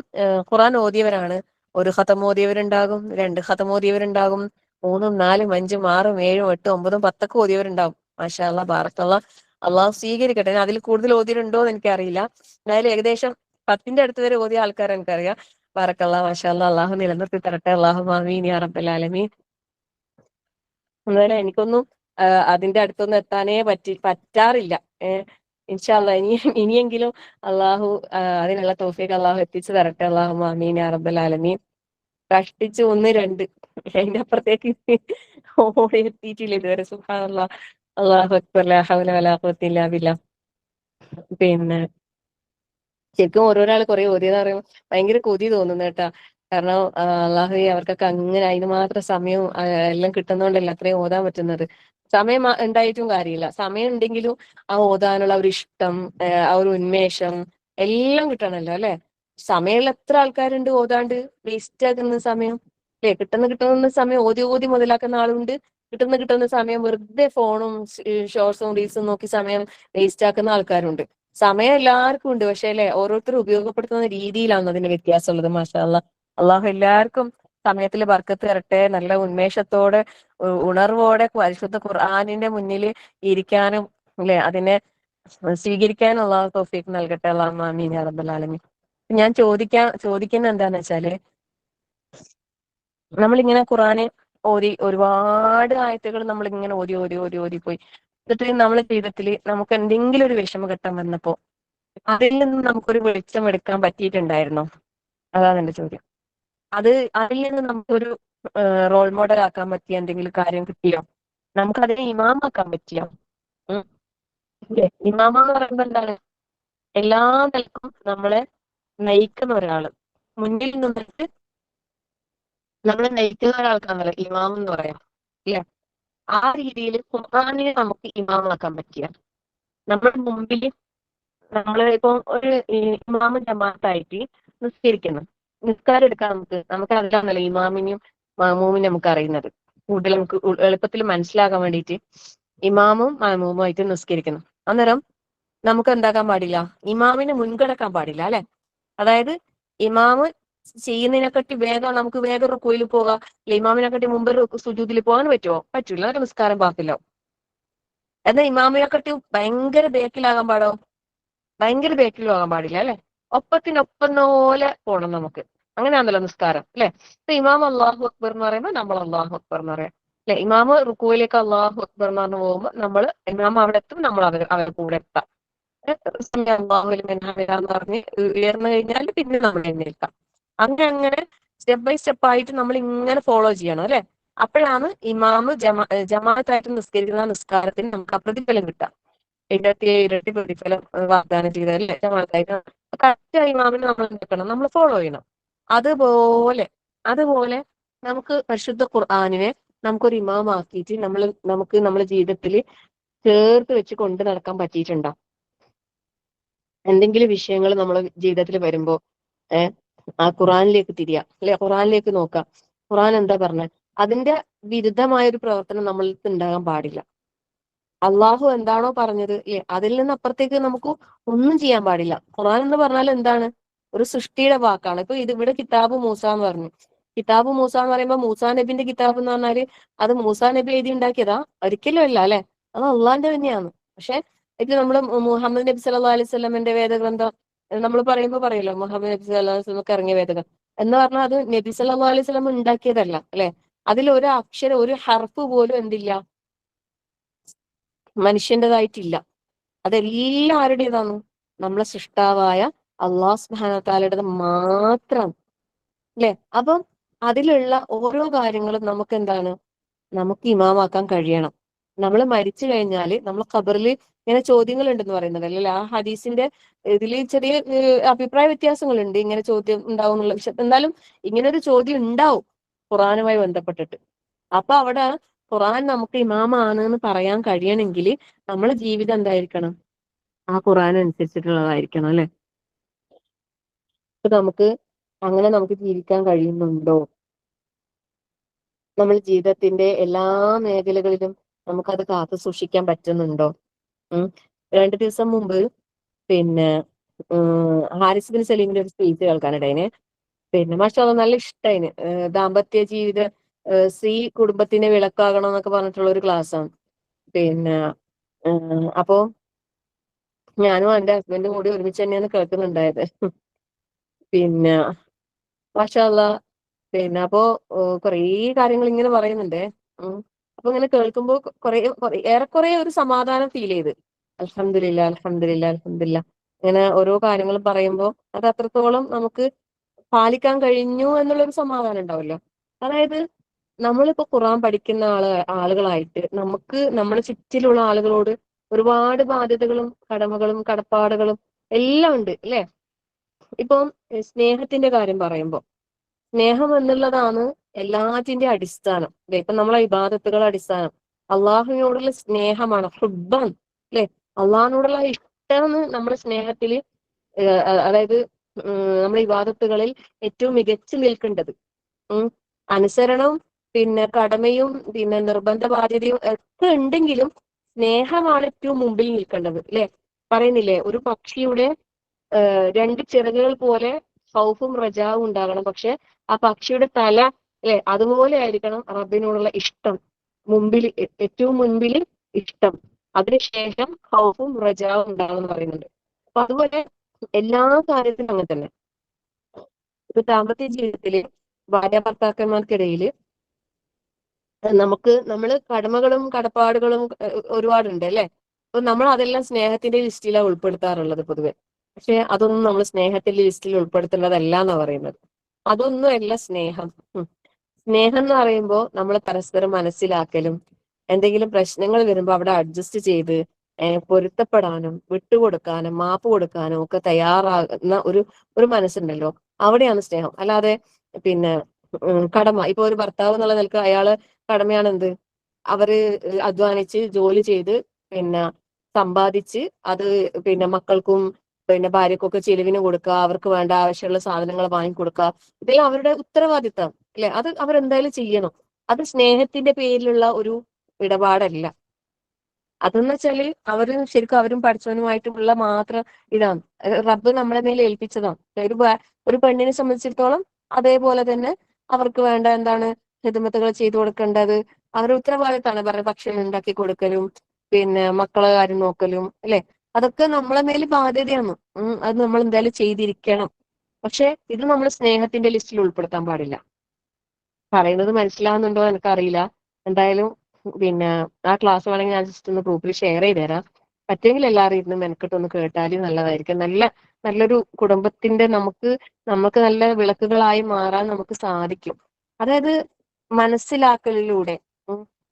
ഖുർആൻ ഓതിയവരാണ്. ഒരു ഖതം ഓതിയവരുണ്ടാകും, 2 ഖതം ഓതിയവരുണ്ടാകും, 3ഉം 4ഉം 5ഉം 6ഉം 7ഉം 8ഉം 9ഉം 10ഒക്കെ ഓതിയവരുണ്ടാകും. മാഷാ അല്ലാഹ് ബാറക്കല്ലാഹ്. അള്ളാഹു സ്വീകരിക്കട്ടെ. അതിൽ കൂടുതൽ ഓതിയിട്ടുണ്ടോ എന്ന് എനിക്കറിയില്ല. എന്തായാലും ഏകദേശം 10ന്റെ അടുത്ത് വരെ ഓതിയ ആൾക്കാരെ എനിക്കറിയാം. ബാറക്കല്ലാഹ് മാഷാ അല്ലാഹ്. അള്ളാഹു നിലനിർത്തി തരട്ടെ. അല്ലാഹു ആമീൻ യാ റബ്ബൽ ആലമീൻ. എന്തായാലും എനിക്കൊന്നും അതിന്റെ അടുത്തൊന്നും എത്താനേ പറ്റാറില്ല. ഇൻഷാ അല്ലാഹ് ഇനിയെങ്കിലും അള്ളാഹു അതിനുള്ള തൗഫീഖ് അള്ളാഹു എത്തിച്ചു തരട്ടെ. അല്ലാഹു ആമീൻ യാ റബ്ബൽ ആലമീൻ. കഷ്ടിച്ച് 1 2 അതിന്റെ അപ്പുറത്തേക്ക് ഓടി എത്തിയിട്ടില്ല ഇതുവരെ. സുബ്ഹാനല്ലാഹ്. അല്ലാഹു അക്ബർ. ലാ ഹൗല വലാ ഖുവത ഇല്ലാ ബില്ലാഹ്. പിന്നെ ശരിക്കും ഓരോരാൾ കുറെ ഓതിയെന്ന് പറയുമ്പോൾ ഭയങ്കര കൊതി തോന്നുന്നു കേട്ടാ. കാരണം അള്ളാഹു അവർക്കൊക്കെ അങ്ങനെ അതിന് മാത്രം സമയവും എല്ലാം കിട്ടുന്നോണ്ടല്ല അത്രയും ഓതാൻ പറ്റുന്നത്. സമയം ഉണ്ടായിട്ടും കാര്യമില്ല. സമയം ഉണ്ടെങ്കിലും ആ ഓതാനുള്ള ഒരു ഇഷ്ടം, ആ ഒരു ഉന്മേഷം എല്ലാം കിട്ടണല്ലോ അല്ലെ. സമയമുള്ള എത്ര ആൾക്കാരുണ്ട് ഓതാണ്ട് വേസ്റ്റ് ആക്കുന്ന സമയം അല്ലെ. കിട്ടുന്ന സമയം ഓതി ഓതി മുതലാക്കുന്ന ആളുണ്ട്. കിട്ടുന്ന സമയം വെറുതെ ഫോണും ഷോർട്സും റീൽസും നോക്കി സമയം വേസ്റ്റ് ആക്കുന്ന ആൾക്കാരുണ്ട്. സമയം എല്ലാവർക്കും ഉണ്ട്, പക്ഷെ അല്ലെ ഓരോരുത്തരും ഉപയോഗപ്പെടുത്തുന്ന രീതിയിലാണ് അതിന്റെ വ്യത്യാസമുള്ളത്. മാഷാ അല്ലാഹ്. അള്ളാഹു എല്ലാവർക്കും സമയത്തിൽ ബർക്കത്ത് തരട്ടെ. നല്ല ഉന്മേഷത്തോടെ ഉണർവോടെ പരിശുദ്ധ ഖുർആനിന്റെ മുന്നിൽ ഇരിക്കാനും അല്ലെ അതിനെ സ്വീകരിക്കാനും അള്ളാഹു തൗഫീഖ് നൽകട്ടെ. അല്ലാഹു ആമീൻ യാ റബ്ബൽ ആലമീൻ. ഞാൻ ചോദിക്കുന്ന എന്താന്ന് വെച്ചാല്, നമ്മളിങ്ങനെ ഖുർആന് ഓതി ഒരുപാട് ആയത്തുകൾ നമ്മൾ ഇങ്ങനെ ഓതി ഓതി ഓതി ഓതി പോയി. എന്നിട്ട് നമ്മളെ ജീവിതത്തിൽ നമുക്ക് എന്തെങ്കിലും ഒരു വിഷമഘട്ടം വന്നപ്പോ അതിൽ നിന്ന് നമുക്കൊരു വെളിച്ചം എടുക്കാൻ പറ്റിയിട്ടുണ്ടായിരുന്നോ? അതാണ് എന്റെ ചോദ്യം. അതിൽ നിന്ന് നമുക്കൊരു റോൾ മോഡൽ ആക്കാൻ പറ്റിയ എന്തെങ്കിലും കാര്യം കിട്ടിയോ? നമുക്ക് അതിനെ ഇമാമാക്കാൻ പറ്റിയോ? ഇല്ലേ? ഇമാമ എന്ന് പറയുമ്പോൾ എന്താണ്? എല്ലാ നിലക്കും നമ്മളെ നയിക്കുന്ന ഒരാള്, മുന്നിൽ നിന്നിട്ട് നമ്മളെ നയിക്കുന്ന ഒരാൾക്കാണല്ലോ ഇമാം എന്ന് പറയാം അല്ലെ. ആ രീതിയിൽ ഖുർആനിനെ നമുക്ക് ഇമാമാക്കാൻ പറ്റിയ, നമ്മുടെ മുമ്പിൽ നമ്മള് ഇപ്പൊ ഒരു ഇമാമ ജമാഅത്തായിട്ട് നിസ്കരിക്കുന്നു. നിസ്കാരം എടുക്കാൻ നമുക്ക് അതിലാണല്ലോ ഇമാമിനെയും മാമൂമിനെയും നമുക്ക് അറിയുന്നത്. കൂടുതൽ നമുക്ക് എളുപ്പത്തിൽ മനസ്സിലാക്കാൻ വേണ്ടിയിട്ട് ഇമാമും മാമൂമുമായിട്ട് നിസ്കരിക്കുന്നു. അന്നേരം നമുക്ക് എന്താക്കാൻ പാടില്ല? ഇമാമിന് മുൻകടക്കാൻ പാടില്ല അല്ലെ. അതായത് ഇമാമ് ചെയ്യുന്നതിനെക്കാട്ടി വേഗം നമുക്ക് വേഗം റുക്കുയിൽ പോകാം, ഇമാമിനെക്കാട്ടി മുമ്പ് സുജൂദിൽ പോകാൻ പറ്റുമോ? പറ്റൂല. അതൊക്കെ നിസ്കാരം പാത്തില്ലോ. എന്നാൽ ഇമാമിനെക്കാട്ടി ഭയങ്കര ബേക്കിലാകാൻ പാടോ? ഭയങ്കര ബേക്കിൽ പോകാൻ പാടില്ല അല്ലെ. ഒപ്പത്തിനൊപ്പം പോലെ പോണം നമുക്ക്. അങ്ങനെയാണല്ലോ നിസ്കാരം അല്ലെ. ഇപ്പൊ ഇമാം അള്ളാഹു അക്ബർ എന്ന് പറയുമ്പോൾ നമ്മൾ അള്ളാഹു അക്ബർ എന്ന് പറയാം അല്ലെ. ഇമാമ് റുക്കുവിലേക്ക് അള്ളാഹു അക്ബർ എന്ന് പറഞ്ഞു പോകുമ്പോൾ നമ്മൾ ഇമാം അവിടെ എത്തും, നമ്മൾ അവർ കൂടെ എത്താം. എന്ന് പറഞ്ഞ് ഉയർന്നു കഴിഞ്ഞാൽ പിന്നെ നമ്മൾ എഴുന്നേൽക്കാം. അങ്ങനെ സ്റ്റെപ്പ് ബൈ സ്റ്റെപ്പ് ആയിട്ട് നമ്മൾ ഇങ്ങനെ ഫോളോ ചെയ്യണം അല്ലെ. അപ്പോഴാണ് ഇമാമ് ജമാഅത്തായിട്ട് നിസ്കരിക്കുന്ന നിസ്കാരത്തിന് നമുക്ക് ആ പ്രതിഫലം കിട്ടുക. 77 ഇരട്ടി പ്രതിഫലം വാഗ്ദാനം ചെയ്തല്ലേ ജമാഅത്തായിട്ട്. കറക്റ്റ് ഇമാമിനെ നമ്മൾ എന്തെക്കണം? നമ്മൾ ഫോളോ ചെയ്യണം. അതുപോലെ നമുക്ക് പരിശുദ്ധ ഖുർആനിനെ നമുക്കൊരു ഇമാമാക്കിയിട്ട് നമുക്ക് നമ്മുടെ ജീവിതത്തിൽ ചേർത്ത് വെച്ച് കൊണ്ട് നടക്കാൻ പറ്റിയിട്ടുണ്ടോ? എന്തെങ്കിലും വിഷയങ്ങൾ നമ്മളെ ജീവിതത്തിൽ വരുമ്പോ ആ ഖുറാനിലേക്ക് തിരിയാം അല്ലെ, ഖുറാനിലേക്ക് നോക്കാം. ഖുറാൻ എന്താ പറഞ്ഞത്? അതിന്റെ വിരുദ്ധമായ ഒരു പ്രവർത്തനം നമ്മൾക്ക് ഉണ്ടാകാൻ പാടില്ല. അള്ളാഹു എന്താണോ പറഞ്ഞത് അതിൽ നിന്ന് അപ്പുറത്തേക്ക് നമുക്ക് ഒന്നും ചെയ്യാൻ പാടില്ല. ഖുറാൻ എന്ന് പറഞ്ഞാൽ എന്താണ്? ഒരു സൃഷ്ടിയുടെ വാക്കാണ്. ഇപ്പൊ ഇവിടെ കിതാബ് മൂസ എന്ന് പറഞ്ഞു. കിതാബ് മൂസ എന്ന് പറയുമ്പോൾ മൂസാ നബിന്റെ കിതാബ് എന്ന് പറഞ്ഞാല് അത് മൂസാ നബി എഴുതി ഉണ്ടാക്കിയതാ? ഒരിക്കലും അല്ല അല്ലെ. അത് അള്ളാന്റെ തന്നെയാണ്. പക്ഷെ ഇപ്പൊ നമ്മള് മുഹമ്മദ് നബി സല്ലല്ലാഹു അലൈഹി വസല്ലമയുടെ വേദഗ്രന്ഥം നമ്മൾ പറയല്ലോ മുഹമ്മദ് നബി സല്ലല്ലാഹു അലൈഹി വസല്ലമക്ക് ഇറങ്ങിയ വേദഗ്രന്ഥം എന്ന് പറഞ്ഞാൽ അത് നബി സല്ലല്ലാഹു അലൈഹി വസല്ലം ഉണ്ടാക്കിയതല്ല അല്ലെ. അതിൽ ഒരു അക്ഷരം ഒരു ഹർഫ് പോലും എന്തില്ല? മനുഷ്യന്റേതായിട്ടില്ല. അതെല്ലാം ആരുടേതാണ്? നമ്മളെ സൃഷ്ടാവായ അള്ളാഹു സുബ്ഹാനഹു വ തആലയുടേത് മാത്രം. അല്ലെ? അപ്പം അതിലുള്ള ഓരോ കാര്യങ്ങളും നമുക്ക് എന്താണ്, നമുക്ക് ഇമാമാക്കാൻ കഴിയണം. നമ്മൾ മരിച്ചു കഴിഞ്ഞാല് നമ്മൾ ഖബറിൽ ഇങ്ങനെ ചോദ്യങ്ങൾ ഉണ്ടെന്ന് പറയുന്നത് അല്ലെ? ആ ഹദീസിന്റെ ഇതിൽ ചെറിയ അഭിപ്രായ വ്യത്യാസങ്ങളുണ്ട്. ഇങ്ങനെ ചോദ്യം ഉണ്ടാവും എന്നുള്ള വിഷയം. എന്നാലും ഇങ്ങനെ ഒരു ചോദ്യം ഉണ്ടാവും ഖുറാനുമായി ബന്ധപ്പെട്ടിട്ട്. അപ്പൊ അവിടെ ഖുറാൻ നമുക്ക് ഇമാമാണ് എന്ന് പറയാൻ കഴിയണമെങ്കിൽ നമ്മളെ ജീവിതം എന്തായിരിക്കണം? ആ ഖുറാൻ അനുസരിച്ചിട്ടുള്ളതായിരിക്കണം അല്ലെ? അപ്പൊ നമുക്ക് അങ്ങനെ നമുക്ക് ജീവിക്കാൻ കഴിയുന്നുണ്ടോ? നമ്മൾ ജീവിതത്തിന്റെ എല്ലാ മേഖലകളിലും നമുക്കത് കാത്തു സൂക്ഷിക്കാൻ പറ്റുന്നുണ്ടോ? ഉം. 2 ദിവസം മുമ്പ് പിന്നെ ഹാരിസ് ബിൻ സലീമിന്റെ ഒരു സ്പീച്ച് കേൾക്കാനിടയിന്. പിന്നെ മാഷാ അള്ളാ നല്ല ഇഷ്ടായിന്. ദാമ്പത്യ ജീവിത സ്ത്രീ കുടുംബത്തിന്റെ വിളക്കാകണം എന്നൊക്കെ പറഞ്ഞിട്ടുള്ള ഒരു ക്ലാസ്സാണ്. പിന്നെ അപ്പോ ഞാനും എന്റെ ഹസ്ബൻഡും കൂടി ഒരുമിച്ച് തന്നെയാണ് കേൾക്കുന്നുണ്ടായത്. പിന്നെ മാഷാ അള്ളാ പിന്നെ അപ്പോ കുറേ കാര്യങ്ങൾ ഇങ്ങനെ പറയുന്നുണ്ടേ. അപ്പൊ ഇങ്ങനെ കേൾക്കുമ്പോ ഏറെക്കുറെ ഒരു സമാധാനം ഫീൽ ചെയ്ത്. അൽഹംദുലില്ലാ അൽഹംദുലില്ലാ അൽഹംദുലില്ലാ. ഇങ്ങനെ ഓരോ കാര്യങ്ങളും പറയുമ്പോ അത് അത്രത്തോളം നമുക്ക് പാലിക്കാൻ കഴിഞ്ഞു എന്നുള്ളൊരു സമാധാനം ഉണ്ടാവല്ലോ. അതായത് നമ്മളിപ്പോ ഖുർആൻ പഠിക്കുന്ന ആളുകളായിട്ട് നമുക്ക് നമ്മുടെ ചുറ്റിലുള്ള ആളുകളോട് ഒരുപാട് ബാധ്യതകളും കടമകളും കടപ്പാടുകളും എല്ലാം ഉണ്ട് അല്ലെ? ഇപ്പം സ്നേഹത്തിന്റെ കാര്യം പറയുമ്പോ സ്നേഹം എന്നുള്ളതാണ് എല്ലാറ്റിന്റെ അടിസ്ഥാനം അല്ലെ? ഇപ്പൊ നമ്മളെ ഇബാദത്തുകളുടെ അടിസ്ഥാനം അള്ളാഹുവിനോടുള്ള സ്നേഹമാണ്, ഹുബ്ബാണ് അല്ലെ? അള്ളാഹിനോടുള്ള ഇഷ്ടമാണ് നമ്മുടെ സ്നേഹത്തില് അതായത് നമ്മുടെ ഇബാദത്തുകളിൽ ഏറ്റവും മികച്ചു നിൽക്കേണ്ടത്. അനുസരണവും പിന്നെ കടമയും പിന്നെ നിർബന്ധ ബാധ്യതയും ഒക്കെ ഉണ്ടെങ്കിലും സ്നേഹമാണ് ഏറ്റവും മുമ്പിൽ നിൽക്കേണ്ടത് അല്ലെ? പറയുന്നില്ലേ, ഒരു പക്ഷിയുടെ 2 ചിറകുകൾ പോലെ ഖൗഫും റജാവും ഉണ്ടാകണം. പക്ഷെ ആ പക്ഷിയുടെ തല അല്ലെ അതുപോലെ ആയിരിക്കണം റബ്ബിനോടുള്ള ഇഷ്ടം. മുമ്പിൽ ഏറ്റവും മുൻപിൽ ഇഷ്ടം, അതിനുശേഷം ഖൗഫും റജാവും ഉണ്ടാകണം എന്ന് പറയുന്നുണ്ട്. അപ്പൊ അതുപോലെ എല്ലാ കാര്യത്തിലും അങ്ങനെ തന്നെ. ഇപ്പൊ ദാമ്പത്യ ജീവിതത്തില് ഭാര്യ ഭർത്താക്കന്മാർക്കിടയിൽ നമ്മള് കടമകളും കടപ്പാടുകളും ഒരുപാടുണ്ട് അല്ലെ? അപ്പൊ നമ്മൾ അതെല്ലാം സ്നേഹത്തിന്റെ ലിസ്റ്റിലാണ് ഉൾപ്പെടുത്താറുള്ളത് പൊതുവെ. പക്ഷെ അതൊന്നും നമ്മൾ സ്നേഹത്തിന്റെ ലിസ്റ്റിൽ ഉൾപ്പെടുത്തുന്നതല്ല എന്നാ പറയുന്നത്. അതൊന്നും അല്ല സ്നേഹം. സ്നേഹം എന്ന് പറയുമ്പോൾ നമ്മൾ പരസ്പരം മനസ്സിലാക്കലും എന്തെങ്കിലും പ്രശ്നങ്ങൾ വരുമ്പോൾ അവിടെ അഡ്ജസ്റ്റ് ചെയ്ത് പൊരുത്തപ്പെടാനും വിട്ടുകൊടുക്കാനും മാപ്പ് കൊടുക്കാനും ഒക്കെ തയ്യാറാകുന്ന ഒരു മനസ്സുണ്ടല്ലോ, അവിടെയാണ് സ്നേഹം. അല്ലാതെ പിന്നെ കടമ, ഇപ്പൊ ഒരു ഭർത്താവ് എന്നുള്ള നിലക്ക് അയാള് കടമയാണ് എന്ത്, അവര് അധ്വാനിച്ച് ജോലി ചെയ്ത് പിന്നെ സമ്പാദിച്ച് അത് പിന്നെ മക്കൾക്കും പിന്നെ ഭാര്യക്കൊക്കെ ചെലവിന് കൊടുക്കുക, അവർക്ക് വേണ്ട ആവശ്യമുള്ള സാധനങ്ങൾ വാങ്ങിക്കൊടുക്കുക, ഇതെല്ലാം അവരുടെ ഉത്തരവാദിത്തം അല്ലെ? അത് അവരെന്തായാലും ചെയ്യണം. അത് സ്നേഹത്തിന്റെ പേരിലുള്ള ഒരു ഇടപാടല്ല. അതെന്ന് വെച്ചാല് അവര് ശരിക്കും അവരും പഠിച്ചവനുമായിട്ടുള്ള മാത്രം ഇതാണ്. റബ്ബ് നമ്മളെ മേലെ ഏൽപ്പിച്ചതാണ്. ഒരു പെണ്ണിനെ സംബന്ധിച്ചിടത്തോളം അതേപോലെ തന്നെ അവർക്ക് വേണ്ട എന്താണ് ഹിദമത്തുകൾ ചെയ്തു കൊടുക്കേണ്ടത് അവരുടെ ഉത്തരവാദിത്തമാണ്. പറഞ്ഞ ഭക്ഷണം ഉണ്ടാക്കി കൊടുക്കലും പിന്നെ മക്കളെ കാര്യം നോക്കലും അല്ലെ? അതൊക്കെ നമ്മളെ മേല് ബാധ്യതയാണ്. അത് നമ്മൾ എന്തായാലും ചെയ്തിരിക്കണം. പക്ഷെ ഇത് നമ്മൾ സ്നേഹത്തിന്റെ ലിസ്റ്റിൽ ഉൾപ്പെടുത്താൻ പാടില്ല. പറയുന്നത് മനസ്സിലാവുന്നുണ്ടോ എനിക്കറിയില്ല. എന്തായാലും പിന്നെ ആ ക്ലാസ് വേണമെങ്കിൽ ഞാൻ ജസ്റ്റ് ഒന്ന് ഗ്രൂപ്പിൽ ഷെയർ ചെയ്ത് തരാം. പറ്റുമെങ്കിൽ എല്ലാവരും ഇരുന്ന് മെനക്കെട്ടൊന്ന് കേട്ടാലും നല്ലതായിരിക്കും. നല്ലൊരു കുടുംബത്തിന്റെ നമുക്ക് നല്ല വിളക്കുകളായി മാറാൻ നമുക്ക് സാധിക്കും. അതായത് മനസ്സിലാക്കലിലൂടെ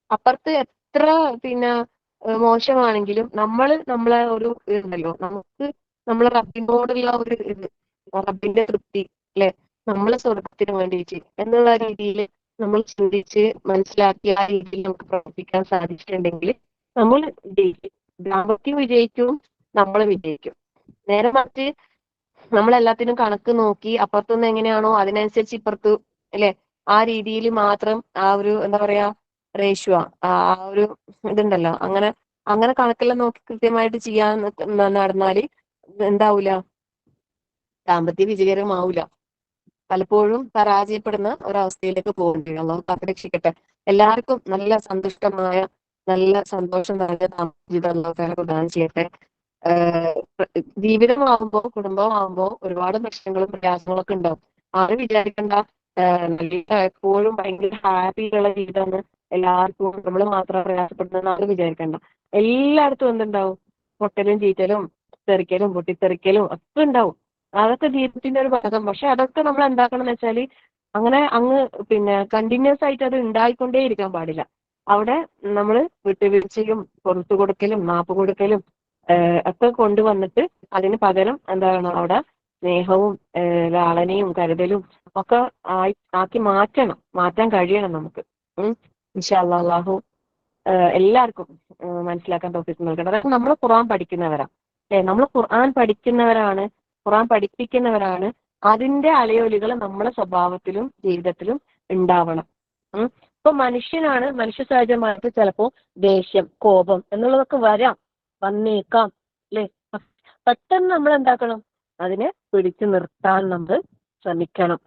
അപ്പുറത്ത് എത്ര പിന്നെ മോശമാണെങ്കിലും നമ്മളെ ഒരു ഇതുണ്ടല്ലോ, നമുക്ക് നമ്മളെ റബ്ബിനോടുള്ള ഒരു ഇത്, റബ്ബിന്റെ തൃപ്തി അല്ലെ, നമ്മളെ സ്വർഗത്തിന് വേണ്ടിയിട്ട് എന്നുള്ള രീതിയിൽ നമ്മൾ ചിന്തിച്ച് മനസ്സിലാക്കി ആ രീതിയിൽ നമുക്ക് പ്രവർത്തിക്കാൻ സാധിച്ചിട്ടുണ്ടെങ്കിൽ നമ്മൾ വിജയിക്കും. ദാമ്പത്യം വിജയിക്കും, നമ്മൾ വിജയിക്കും. നേരെ മറിച്ച് നമ്മളെല്ലാത്തിനും കണക്ക് നോക്കി അപ്പുറത്തുനിന്ന് എങ്ങനെയാണോ അതിനനുസരിച്ച് ഇപ്പുറത്ത് അല്ലെ, ആ രീതിയിൽ മാത്രം ആ ഒരു എന്താ പറയാ റേഷ്യോ ആ ഒരു ഇതുണ്ടല്ലോ, അങ്ങനെ അങ്ങനെ കണക്കെല്ലാം നോക്കി കൃത്യമായിട്ട് ചെയ്യാൻ നടന്നാല് എന്താവൂല, ദാമ്പത്യം വിജയകരമാവൂല. പലപ്പോഴും പരാജയപ്പെടുന്ന ഒരവസ്ഥയിലേക്ക് പോകുന്നുണ്ട്. അള്ളാഹു കാത്തുരക്ഷിക്കട്ടെ. എല്ലാവർക്കും നല്ല സന്തുഷ്ടമായ നല്ല സന്തോഷം നിറഞ്ഞ ജീവിതം അള്ളാഹു തആല പ്രദാനം ചെയ്യട്ടെ. ജീവിതമാകുമ്പോ കുടുംബമാകുമ്പോ ഒരുപാട് പ്രശ്നങ്ങളും പ്രയാസങ്ങളും ഒക്കെ ഉണ്ടാവും. ആരും വിചാരിക്കണ്ട നല്ല എപ്പോഴും ഭയങ്കര ഹാപ്പിയുള്ള ജീവിതമാണ് എല്ലാവർക്കും, നമ്മൾ മാത്രം പ്രയാസപ്പെടുന്ന ആരും വിചാരിക്കണ്ട. എല്ലായിടത്തും എന്തുണ്ടാവും, പൊട്ടലും ചീറ്റലും തെറിക്കലും പൊട്ടിത്തെറിക്കലും ഒക്കെ ഉണ്ടാവും. അതൊക്കെ ജീവിതത്തിന്റെ ഒരു ഭാഗം. പക്ഷെ അതൊക്കെ നമ്മൾ എന്താക്കണം എന്ന് വെച്ചാല് അങ്ങനെ അങ്ങ് കണ്ടിന്യൂസ് ആയിട്ട് അത് ഉണ്ടായിക്കൊണ്ടേ ഇരിക്കാൻ പാടില്ല. അവിടെ നമ്മൾ വിട്ടുവീഴ്ചയും പുറത്തു കൊടുക്കലും മാപ്പ് കൊടുക്കലും ഒക്കെ കൊണ്ടുവന്നിട്ട് അതിന് പകരം എന്താണ് അവിടെ സ്നേഹവും ലാളനയും കരുതലും ഒക്കെ ആക്കി മാറ്റാൻ കഴിയണം നമുക്ക്. ഇൻഷാ അല്ലാഹ് അല്ലാഹു എല്ലാവർക്കും മനസ്സിലാക്കാൻ തൗഫീഖ് നൽകണം. അതായത് നമ്മൾ ഖുർആൻ പഠിക്കുന്നവരാണ്, നമ്മൾ ഖുർആൻ പഠിക്കുന്നവരാണ്, ഖുർആൻ പഠിപ്പിക്കുന്നവരാണ്. അതിന്റെ അലയൊലികൾ നമ്മുടെ സ്വഭാവത്തിലും ജീവിതത്തിലും ഉണ്ടാവണം. ഇപ്പൊ മനുഷ്യ സഹജമായിട്ട് ചിലപ്പോ ദേഷ്യം, കോപം എന്നുള്ളതൊക്കെ വന്നേക്കാം അല്ലെ. പെട്ടെന്ന് നമ്മൾ എന്താക്കണം, അതിനെ പിടിച്ചു നിർത്താൻ നമ്മൾ ശ്രമിക്കണം.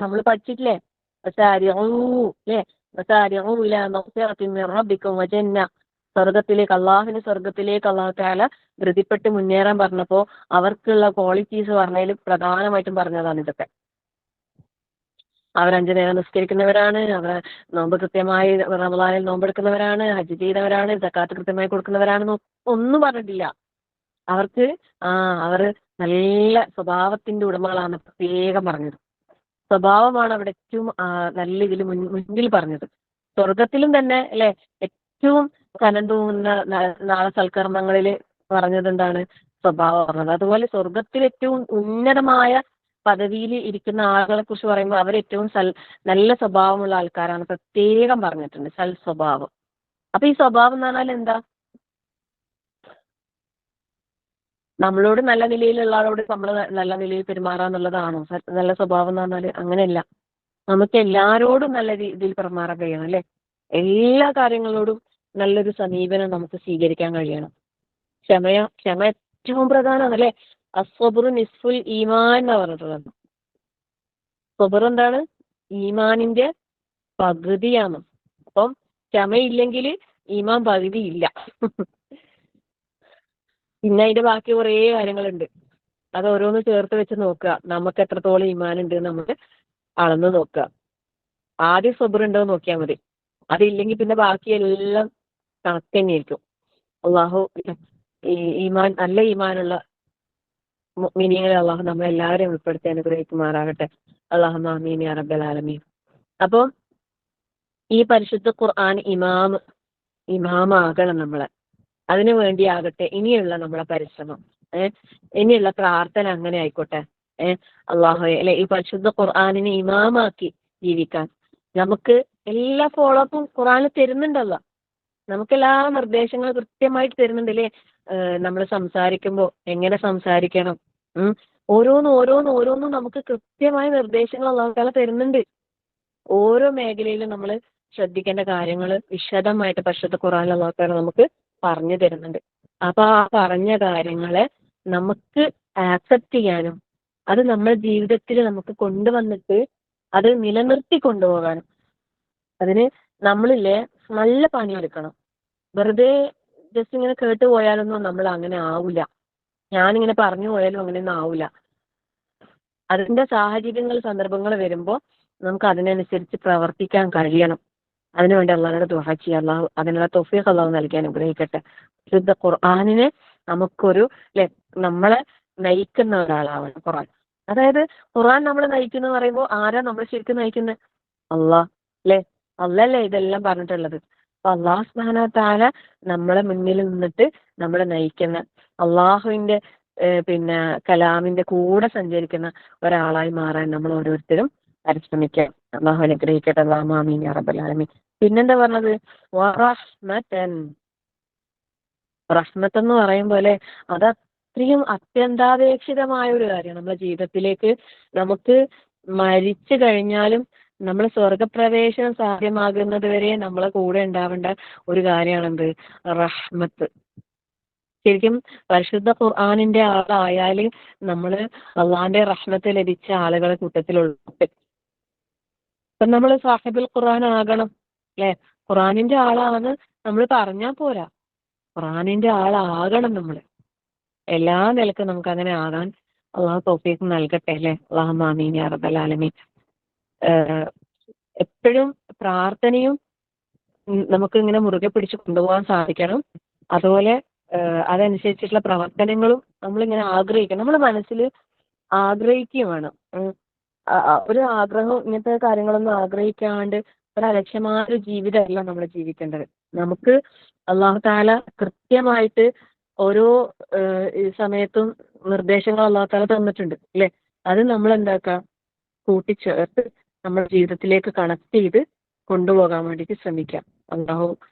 നമ്മൾ പഠിച്ചിട്ടില്ലേ, സ്വർഗത്തിലേക്ക് അല്ലാഹു തആല ധൃതിപ്പെട്ട് മുന്നേറാൻ പറഞ്ഞപ്പോ അവർക്കുള്ള ക്വാളിറ്റീസ് പറഞ്ഞതിൽ പ്രധാനമായിട്ടും പറഞ്ഞതാണ് ഇതൊക്കെ. അവർ 5 നേരം നിസ്കരിക്കുന്നവരാണ്, അവർ നോമ്പ് കൃത്യമായി റമളാനിൽ നോമ്പെടുക്കുന്നവരാണ്, ഹജ്ജ് ചെയ്തവരാണ്, സക്കാത്ത് കൃത്യമായി കൊടുക്കുന്നവരാണെന്ന് ഒന്നും പറഞ്ഞിട്ടില്ല. അവർക്ക് അവർ നല്ല സ്വഭാവത്തിന്റെ ഉടമകളാണ് പ്രത്യേകം പറഞ്ഞത്. സ്വഭാവമാണ് അവിടെ ഏറ്റവും നല്ല ഇതിൽ മുന്നിൽ പറഞ്ഞത്. സ്വർഗത്തിലും തന്നെ അല്ലെ ഏറ്റവും കനം തൂങ്ങുന്ന നാളെ സൽക്കർമ്മങ്ങളിൽ പറഞ്ഞത് എന്താണ്? സ്വഭാവം പറഞ്ഞത്. അതുപോലെ സ്വർഗത്തിൽ ഏറ്റവും ഉന്നതമായ പദവിയിൽ ഇരിക്കുന്ന ആളുകളെ കുറിച്ച് പറയുമ്പോൾ അവർ ഏറ്റവും നല്ല സ്വഭാവമുള്ള ആൾക്കാരാണ് പ്രത്യേകം പറഞ്ഞിട്ടുണ്ട്, സൽ സ്വഭാവം. അപ്പൊ ഈ സ്വഭാവം എന്ന് പറഞ്ഞാൽ എന്താ? നമ്മളോട് നല്ല നിലയിലുള്ള ആളോട് നമ്മൾ നല്ല നിലയിൽ പെരുമാറാന്നുള്ളതാണോ നല്ല സ്വഭാവം എന്ന് പറഞ്ഞാൽ? അങ്ങനെയല്ല. നമുക്ക് എല്ലാരോടും നല്ല രീതിയിൽ പെരുമാറാൻ കഴിയണം അല്ലെ. എല്ലാ കാര്യങ്ങളോടും നല്ലൊരു സമീപനം നമുക്ക് സ്വീകരിക്കാൻ കഴിയണം. ക്ഷമ ഏറ്റവും പ്രധാനമാണ് അല്ലെ. അസ്വബുറു നിസ്ഫുൽ ഈമാൻ എന്നാ പറഞ്ഞിട്ടുള്ളത്. സ്വബർ എന്താണ്? ഈമാനിന്റെ പകുതിയാണ്. അപ്പം ക്ഷമയില്ലെങ്കിൽ ഈമാൻ പകുതിയില്ല. പിന്നെ അതിന്റെ ബാക്കി കുറേ കാര്യങ്ങളുണ്ട്. അത് ഓരോന്ന് ചേർത്ത് വെച്ച് നോക്കുക, നമുക്ക് എത്രത്തോളം ഈമാനുണ്ട് നമ്മൾ അളന്ന് നോക്കുക. ആദ്യം സബർ ഉണ്ടോ നോക്കിയാൽ മതി. അതില്ലെങ്കിൽ പിന്നെ ബാക്കിയെല്ലാം കണക്ക് തന്നെയായിരിക്കും. അള്ളാഹു നല്ല ഈമാനുള്ള മുഅ്മിനീങ്ങളെ അള്ളാഹു നമ്മളെല്ലാവരെയും ഉൾപ്പെടുത്തി അനുഗ്രഹിക്കുമാറാകട്ടെ. അല്ലാഹുമ്മ ആമീൻ യാ റബ്ബൽ ആലമീൻ. അപ്പോൾ ഈ പരിശുദ്ധ ഖുർആൻ ഇമാമാകണം നമ്മളെ. അതിനു വേണ്ടിയാകട്ടെ ഇനിയുള്ള നമ്മളെ പരിശ്രമം, ഇനിയുള്ള പ്രാർത്ഥന അങ്ങനെ ആയിക്കോട്ടെ. അള്ളാഹു അല്ലെ ഈ പരിശുദ്ധ ഖുർആനിനെ ഇമാമാക്കി ജീവിക്കാൻ നമുക്ക് എല്ലാ ഫോളോ അപ്പും ഖുർആനിൽ തരുന്നുണ്ടല്ലോ. നമുക്കെല്ലാ നിർദ്ദേശങ്ങളും കൃത്യമായിട്ട് തരുന്നുണ്ടല്ലേ. നമ്മൾ സംസാരിക്കുമ്പോൾ എങ്ങനെ സംസാരിക്കണം, ഓരോന്നും നമുക്ക് കൃത്യമായ നിർദ്ദേശങ്ങൾ അല്ലാഹു തആല തരുന്നുണ്ട്. ഓരോ മേഖലയിലും നമ്മൾ ശ്രദ്ധിക്കേണ്ട കാര്യങ്ങൾ വിശദമായിട്ട് പരിശുദ്ധ ഖുർആനിൽ അല്ലാഹു തആല നമുക്ക് പറഞ്ഞു തരുന്നുണ്ട്. അപ്പൊ ആ പറഞ്ഞ കാര്യങ്ങളെ നമുക്ക് ആക്സെപ്റ്റ് ചെയ്യാനും അത് നമ്മുടെ ജീവിതത്തിൽ നമുക്ക് കൊണ്ടുവന്നിട്ട് അത് നിലനിർത്തി കൊണ്ടുപോകാനും അതിന് നമ്മളില്ലേ നല്ല പണിയെടുക്കണം. വെറുതെ ജസ്റ്റ് ഇങ്ങനെ കേട്ട് പോയാലൊന്നും നമ്മൾ അങ്ങനെ ആവില്ല. ഞാനിങ്ങനെ പറഞ്ഞു പോയാലും അങ്ങനെയൊന്നും ആവില്ല. അതിന്റെ സാഹചര്യങ്ങൾ സന്ദർഭങ്ങൾ വരുമ്പോൾ നമുക്ക് അതിനനുസരിച്ച് പ്രവർത്തിക്കാൻ കഴിയണം. അതിനുവേണ്ടി അള്ളാഹുവിനോട് ദുആ ചെയ്യുക. അള്ളാഹു അതിനുള്ള തൗഫീഖ് അള്ളാഹു നൽകി അനുഗ്രഹിക്കട്ടെ. ശുദ്ധ ഖുർആനിനെ നമുക്കൊരു നമ്മളെ നയിക്കുന്ന ഒരാളാവണം ഖുർആൻ. അതായത് ഖുർആൻ നമ്മളെ നയിക്കുന്ന പറയുമ്പോൾ ആരാ നമ്മൾ ശരിക്കും നയിക്കുന്നത്? അള്ളാഹ് അല്ലെ. അള്ളല്ലേ ഇതെല്ലാം പറഞ്ഞിട്ടുള്ളത്. അപ്പൊ അള്ളാഹു സുബ്ഹാനഹു വ തആല നമ്മളെ മുന്നിൽ നിന്നിട്ട് നമ്മളെ നയിക്കുന്ന അള്ളാഹുവിന്റെ കലാമിന്റെ കൂടെ സഞ്ചരിക്കുന്ന ഒരാളായി മാറാൻ നമ്മൾ ഓരോരുത്തരും പരിശ്രമിക്കാം. അള്ളാഹു അനുഗ്രഹിക്കട്ടെ. അല്ലാഹുമ്മ ആമീൻ യാ റബ്ബൽ ആലമീൻ. പിന്നെന്താ പറഞ്ഞത്? റഹ്മത്ത് എന്ന് പറയുമ്പോൾ അല്ലെ അത് അത്രയും അത്യന്താപേക്ഷിതമായ ഒരു കാര്യമാണ് നമ്മുടെ ജീവിതത്തിലേക്ക്. നമുക്ക് മരിച്ചു കഴിഞ്ഞാലും നമ്മൾ സ്വർഗപ്രവേശനം സാധ്യമാകുന്നത് വരെ നമ്മളെ കൂടെ ഉണ്ടാവേണ്ട ഒരു കാര്യമാണെന്ത്? റഹ്മത്ത്. ശരിക്കും പരിശുദ്ധ ഖുർആനിന്റെ ആളായാൽ നമ്മൾ അള്ളാഹിന്റെ റഹ്മത്ത് ലഭിച്ച ആളുകളെ കൂട്ടത്തിലുള്ള ഇപ്പൊ നമ്മൾ സാഹിബുൽ ഖുർആൻ ആകണം അല്ലെ. ഖുർആനിന്റെ ആളാണെന്ന് നമ്മൾ പറഞ്ഞാൽ പോരാ, ഖുർആനിന്റെ ആളാകണം നമ്മൾ. എല്ലാ നിലക്കും നമുക്ക് അങ്ങനെ ആകാൻ അള്ളാഹു തൗഫീഖ് നൽകട്ടെ അല്ലെ. അല്ലാഹുമ്മ ആമീൻ യാ റബ്ബൽ ആലമീൻ. എപ്പോഴും പ്രാർത്ഥനയും നമുക്ക് ഇങ്ങനെ മുറുകെ പിടിച്ച് കൊണ്ടുപോകാൻ സാധിക്കണം. അതുപോലെ അതനുസരിച്ചിട്ടുള്ള പ്രവർത്തനങ്ങളും നമ്മളിങ്ങനെ ആഗ്രഹിക്കണം. നമ്മുടെ മനസ്സിൽ ആഗ്രഹിക്കുകയും വേണം. ഒരു ആഗ്രഹം ഇങ്ങനത്തെ കാര്യങ്ങളൊന്നും ആഗ്രഹിക്കാണ്ട് ഒരു അലക്ഷ്യമായ ഒരു ജീവിതമല്ല നമ്മൾ ജീവിക്കേണ്ടത്. നമുക്ക് അള്ളാഹു താല കൃത്യമായിട്ട് ഓരോ ഈ സമയത്തും നിർദ്ദേശങ്ങൾ അള്ളാഹു താല തന്നിട്ടുണ്ട് അല്ലെ. അത് നമ്മൾ എന്താക്കുക, കൂട്ടിച്ചേർത്ത് നമ്മുടെ ജീവിതത്തിലേക്ക് കണക്ട് ചെയ്ത് കൊണ്ടുപോകാൻ വേണ്ടിയിട്ട് ശ്രമിക്കാം. അള്ളാഹു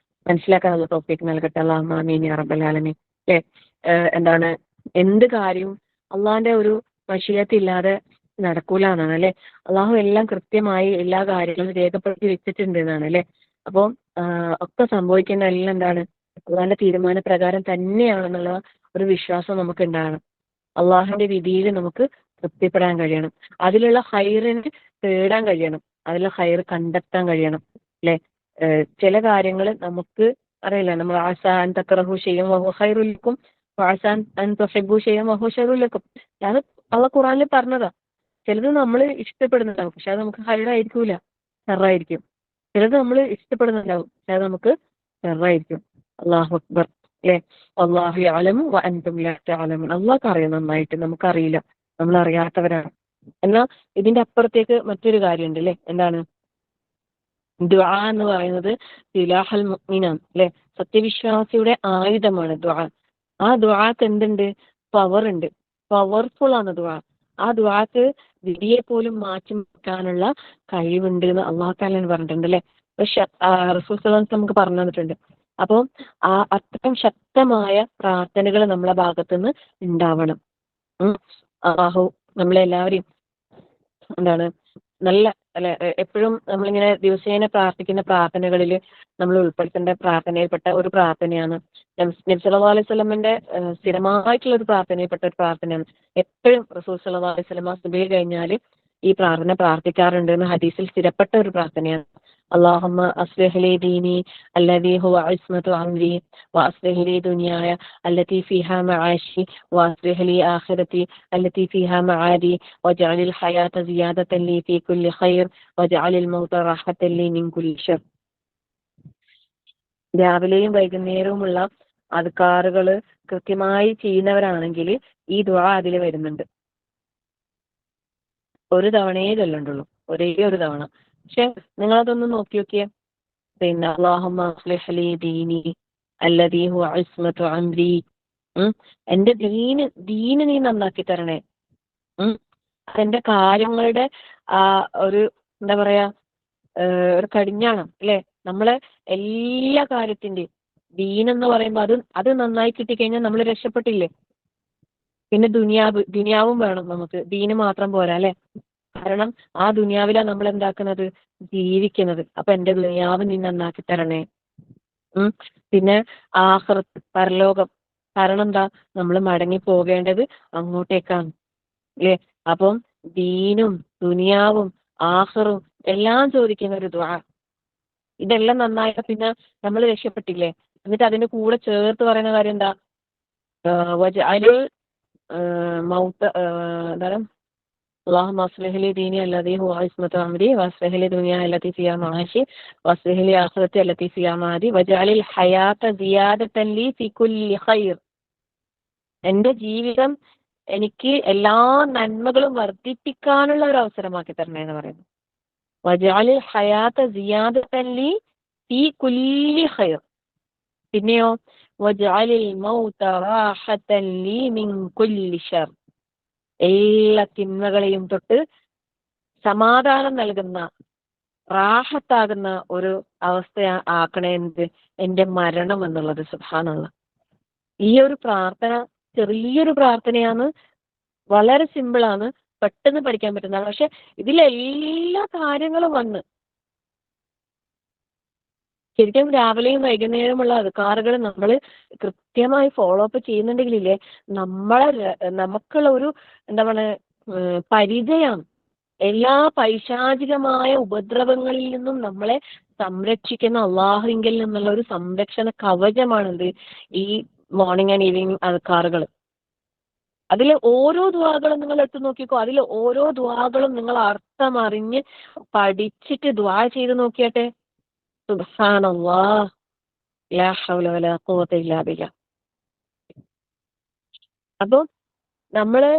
മനസ്സിലാക്കാനുള്ള ടോപ്പിക് നൽകട്ടെ. അല്ലാഹുമ്മ ആമീൻ യാ റബ്ബൽ ആലമീൻ. അല്ലെ, എന്താണ് എന്ത് കാര്യവും അള്ളാഹിന്റെ ഒരു മശിയത്തില്ലാതെ നടക്കൂല എന്നാണ് അല്ലെ. അള്ളാഹു എല്ലാം കൃത്യമായി എല്ലാ കാര്യങ്ങളും രേഖപ്പെടുത്തി വെച്ചിട്ടുണ്ട് എന്നാണ് അല്ലെ. അപ്പോൾ ഒക്കെ സംഭവിക്കുന്ന എല്ലാം എന്താണ് അള്ളാഹിന്റെ തീരുമാന പ്രകാരം തന്നെയാണെന്നുള്ള ഒരു വിശ്വാസം നമുക്ക് ഉണ്ടാകണം. അള്ളാഹുവിന്റെ വിധിയിൽ നമുക്ക് തൃപ്തിപ്പെടാൻ കഴിയണം. അതിലുള്ള ഹൈറിന് തേടാൻ കഴിയണം. അതിലുള്ള ഹൈർ കണ്ടെത്താൻ കഴിയണം അല്ലെ. ചില കാര്യങ്ങൾ നമുക്ക് അറിയില്ല. നമ്മൾ ആസാൻ തക്റഹു ഷൈഅൻ വഹുവ ഖൈറുൽ ലക്കും വആസാൻ അൻ തുഹിബ്ബു ഷൈഅൻ വഹുവ ശർറുൽ ലക്കും. അത് അള്ളാഹ് ഖുർആനിൽ പറഞ്ഞതാ. ചിലത് നമ്മൾ ഇഷ്ടപ്പെടുന്നുണ്ടാവും, പക്ഷെ അത് നമുക്ക് ഹൈറായിരിക്കൂല, ഷർറായിരിക്കും. ചിലത് നമ്മൾ ഇഷ്ടപ്പെടുന്നുണ്ടാവും, പക്ഷെ അത് നമുക്ക് ഷർറായിരിക്കും. അല്ലാഹു അക്ബർ അല്ലെ. അല്ലാഹു യഅലമു വഅൻതും ലാ തഅലമൂൻ. അള്ളാഹ്ക്ക് അറിയാം നന്നായിട്ട്, നമുക്കറിയില്ല, നമ്മൾ അറിയാത്തവരാണ്. എന്നാൽ ഇതിന്റെ അപ്പുറത്തേക്ക് മറ്റൊരു കാര്യമുണ്ട് അല്ലെ. എന്താണ്? ദുആ എന്ന് പറയുന്നത് സിലാഹുൽ മുഅ്മിനാണ് അല്ലെ. സത്യവിശ്വാസിയുടെ ആയുധമാണ് ദുആ. ആ ദുആക്ക് എന്തുണ്ട്? പവർ ഉണ്ട്, പവർഫുൾ ആണ് ദുആ. ആ ദുആക്ക് വിധിയെ പോലും മാറ്റി വെക്കാനുള്ള കഴിവുണ്ട് എന്ന് അള്ളാഹു തആല പറഞ്ഞിട്ടുണ്ട് അല്ലെ. റസൂൽ സല്ലല്ലാഹു അലൈഹി വസല്ലം നമുക്ക് പറഞ്ഞു തന്നിട്ടുണ്ട്. അപ്പം അത്രയും ശക്തമായ പ്രാർത്ഥനകൾ നമ്മളെ ഭാഗത്തുനിന്ന് ഉണ്ടാവണം. അള്ളാഹു നമ്മളെല്ലാവരെയും എന്താണ് നല്ല അല്ലെ, എപ്പോഴും നമ്മളിങ്ങനെ ദിവസേന പ്രാർത്ഥിക്കുന്ന പ്രാർത്ഥനകളിൽ നമ്മൾ ഉൾപ്പെടുത്തേണ്ട പ്രാർത്ഥനയിൽപ്പെട്ട ഒരു പ്രാർത്ഥനയാണ് നബി സല്ലല്ലാഹു അലൈഹി വസല്ലമയുടെ സ്ഥിരമായിട്ടുള്ള ഒരു പ്രാർത്ഥനയിൽപ്പെട്ട ഒരു പ്രാർത്ഥനയാണ്. എപ്പോഴും റസൂൽ സല്ലല്ലാഹു അലൈഹി വസല്ലമ സുബഹി കഴിഞ്ഞാൽ ഈ പ്രാർത്ഥന പ്രാർത്ഥിക്കാറുണ്ട് എന്ന് ഹദീസിൽ സ്ഥിരപ്പെട്ട ഒരു പ്രാർത്ഥനയാണ്. അല്ലാഹുമ്മ അസ്ലിഹ് ലി ദീനി അല്ലദീ ഹുവ ഇസ്മതു അംരി വഅസ്ലിഹ് ലി ദുനിയായ അല്ലതി ഫീഹാ മആശി വഅസ്ലിഹ് ലി ആഖിറതി അല്ലതി ഫീഹാ മആദി വജഅലിൽ ഹയാത സിയാദതൻ ലി ഫീ കുല്ലി ഖൈർ വജഅലിൽ മൗത റാഹതൻ ലി മിൻ കുല്ലി ശർ. രാവിലെയും വൈകുന്നേരവുമുള്ള അദ്കാറുകൾ കൃത്യമായി ചെയ്യുന്നവരാണെങ്കിൽ ഈ ദുആ അതിൽ വരുന്നുണ്ട്. ഒരു തവണയേ ചൊല്ലണ്ടുള്ളൂ, ഒരേ ഒരു തവണ. പക്ഷെ നിങ്ങളതൊന്ന് നോക്കി നോക്കിയേ. പിന്നെ അല്ലാഹുമ്മ അസ്ലിഹ് ലി ദീനി അല്ലദീ ഹുവ ഇസ്മതു അംരി. എന്റെ ദീന് നീ നന്നാക്കി തരണേ. അതെന്റെ കാര്യങ്ങളുടെ ഒരു എന്താ പറയാ ഒരു കടിഞ്ഞാണം അല്ലെ. നമ്മളെ എല്ലാ കാര്യത്തിന്റെയും ദീനെന്ന് പറയുമ്പോൾ അത് നന്നായി കിട്ടിക്കഴിഞ്ഞാൽ നമ്മൾ രക്ഷപ്പെട്ടില്ലേ. പിന്നെ ദുനിയാവും വേണം നമുക്ക്, ദീന് മാത്രം പോരാ അല്ലെ. കാരണം ആ ദുനിയാവിലാണ് നമ്മൾ എന്താക്കുന്നത്, ജീവിക്കുന്നത്. അപ്പൊ എന്റെ ദുനിയാവ് നീ നന്നാക്കി തരണേ. പിന്നെ ആഖിറത്ത്, പരലോകം. കാരണം എന്താ, നമ്മൾ മടങ്ങി പോകേണ്ടത് അങ്ങോട്ടേക്കാണ് അല്ലേ. അപ്പം ദീനും ദുനിയാവും ആഖിറും എല്ലാം ചോദിക്കുന്ന ഒരു ദുആ. ഇതെല്ലാം നന്നായ പിന്നെ നമ്മൾ രക്ഷപ്പെട്ടില്ലേ. എന്നിട്ട് അതിന്റെ കൂടെ ചേർത്ത് പറയുന്ന കാര്യം എന്താ, വജഅലിൽ മൗത എന്താണ്, അല്ലാഹുമ്മ അസ്ലിഹ് ലി ദീനി അല്ലദീ ഹുവ ഇസ്മതു അംരി വഅസ്ലിഹ് ലി ദുനിയാ അല്ലതി ഫിഹാ മആശി വഅസ്ലിഹ് ലി ആഖിറതി അല്ലതി ഫിഹാ മആദി വജഅലിൽ ഹയാത സിയാദതൻ ലി ഫീ കുല്ലി ഖൈർ. എന്റെ ജീവിതം എനിക്ക് എല്ലാ നന്മകളും വർദ്ധിപ്പിക്കാനുള്ള ഒരു അവസരമാക്കി തരണേ എന്ന് പറയുന്നു. വജഅലിൽ ഹയാത സിയാദതൻ ലി ഫീ കുല്ലി ഖൈർ. പിന്നെയോ വജഅലിൽ മൗത റാഹതൻ ലി മിൻ കുല്ലി ശർ. എല്ലാ തിന്മകളെയും തൊട്ട് സമാധാനം നൽകുന്ന റാഹത്താകുന്ന ഒരു അവസ്ഥ ആക്കണേ എന്റെ മരണം എന്നുള്ളത്. സുബ്ഹാനല്ലാഹ്. ഈ ഒരു പ്രാർത്ഥന ചെറിയൊരു പ്രാർത്ഥനയാണ്, വളരെ സിമ്പിളാണ്, പെട്ടെന്ന് പഠിക്കാൻ പറ്റുന്നതാണ്. പക്ഷെ ഇതിലെല്ലാ കാര്യങ്ങളും വന്ന് ശരിക്കും രാവിലെയും വൈകുന്നേരമുള്ള അദ്കാറുകൾ നമ്മൾ കൃത്യമായി ഫോളോ അപ്പ് ചെയ്യുന്നുണ്ടെങ്കിലേ നമുക്കുള്ള ഒരു എന്താ പറയുക പരിചയം എല്ലാ പൈശാചികമായ ഉപദ്രവങ്ങളിൽ നിന്നും നമ്മളെ സംരക്ഷിക്കുന്ന അള്ളാഹുവിങ്കിൽ നിന്നുള്ള ഒരു സംരക്ഷണ കവചമാണെന്ത് ഈ മോർണിംഗ് ആൻഡ് ഈവനിങ് അദ്കാറുകൾ. അതിൽ ഓരോ ദുആകളും നിങ്ങൾ എടുത്തു നോക്കിക്കോ. അതിൽ ഓരോ ദുആകളും നിങ്ങൾ അർത്ഥം അറിഞ്ഞ് പഠിച്ചിട്ട് ദുആ ചെയ്ത് നോക്കിയാട്ടെ. സുബ്ഹാനല്ലാഹ്, ലാ ഹൗല വലാ ഖുവത ഇല്ലാ ബില്ലാഹ്. അപ്പൊ നമ്മള്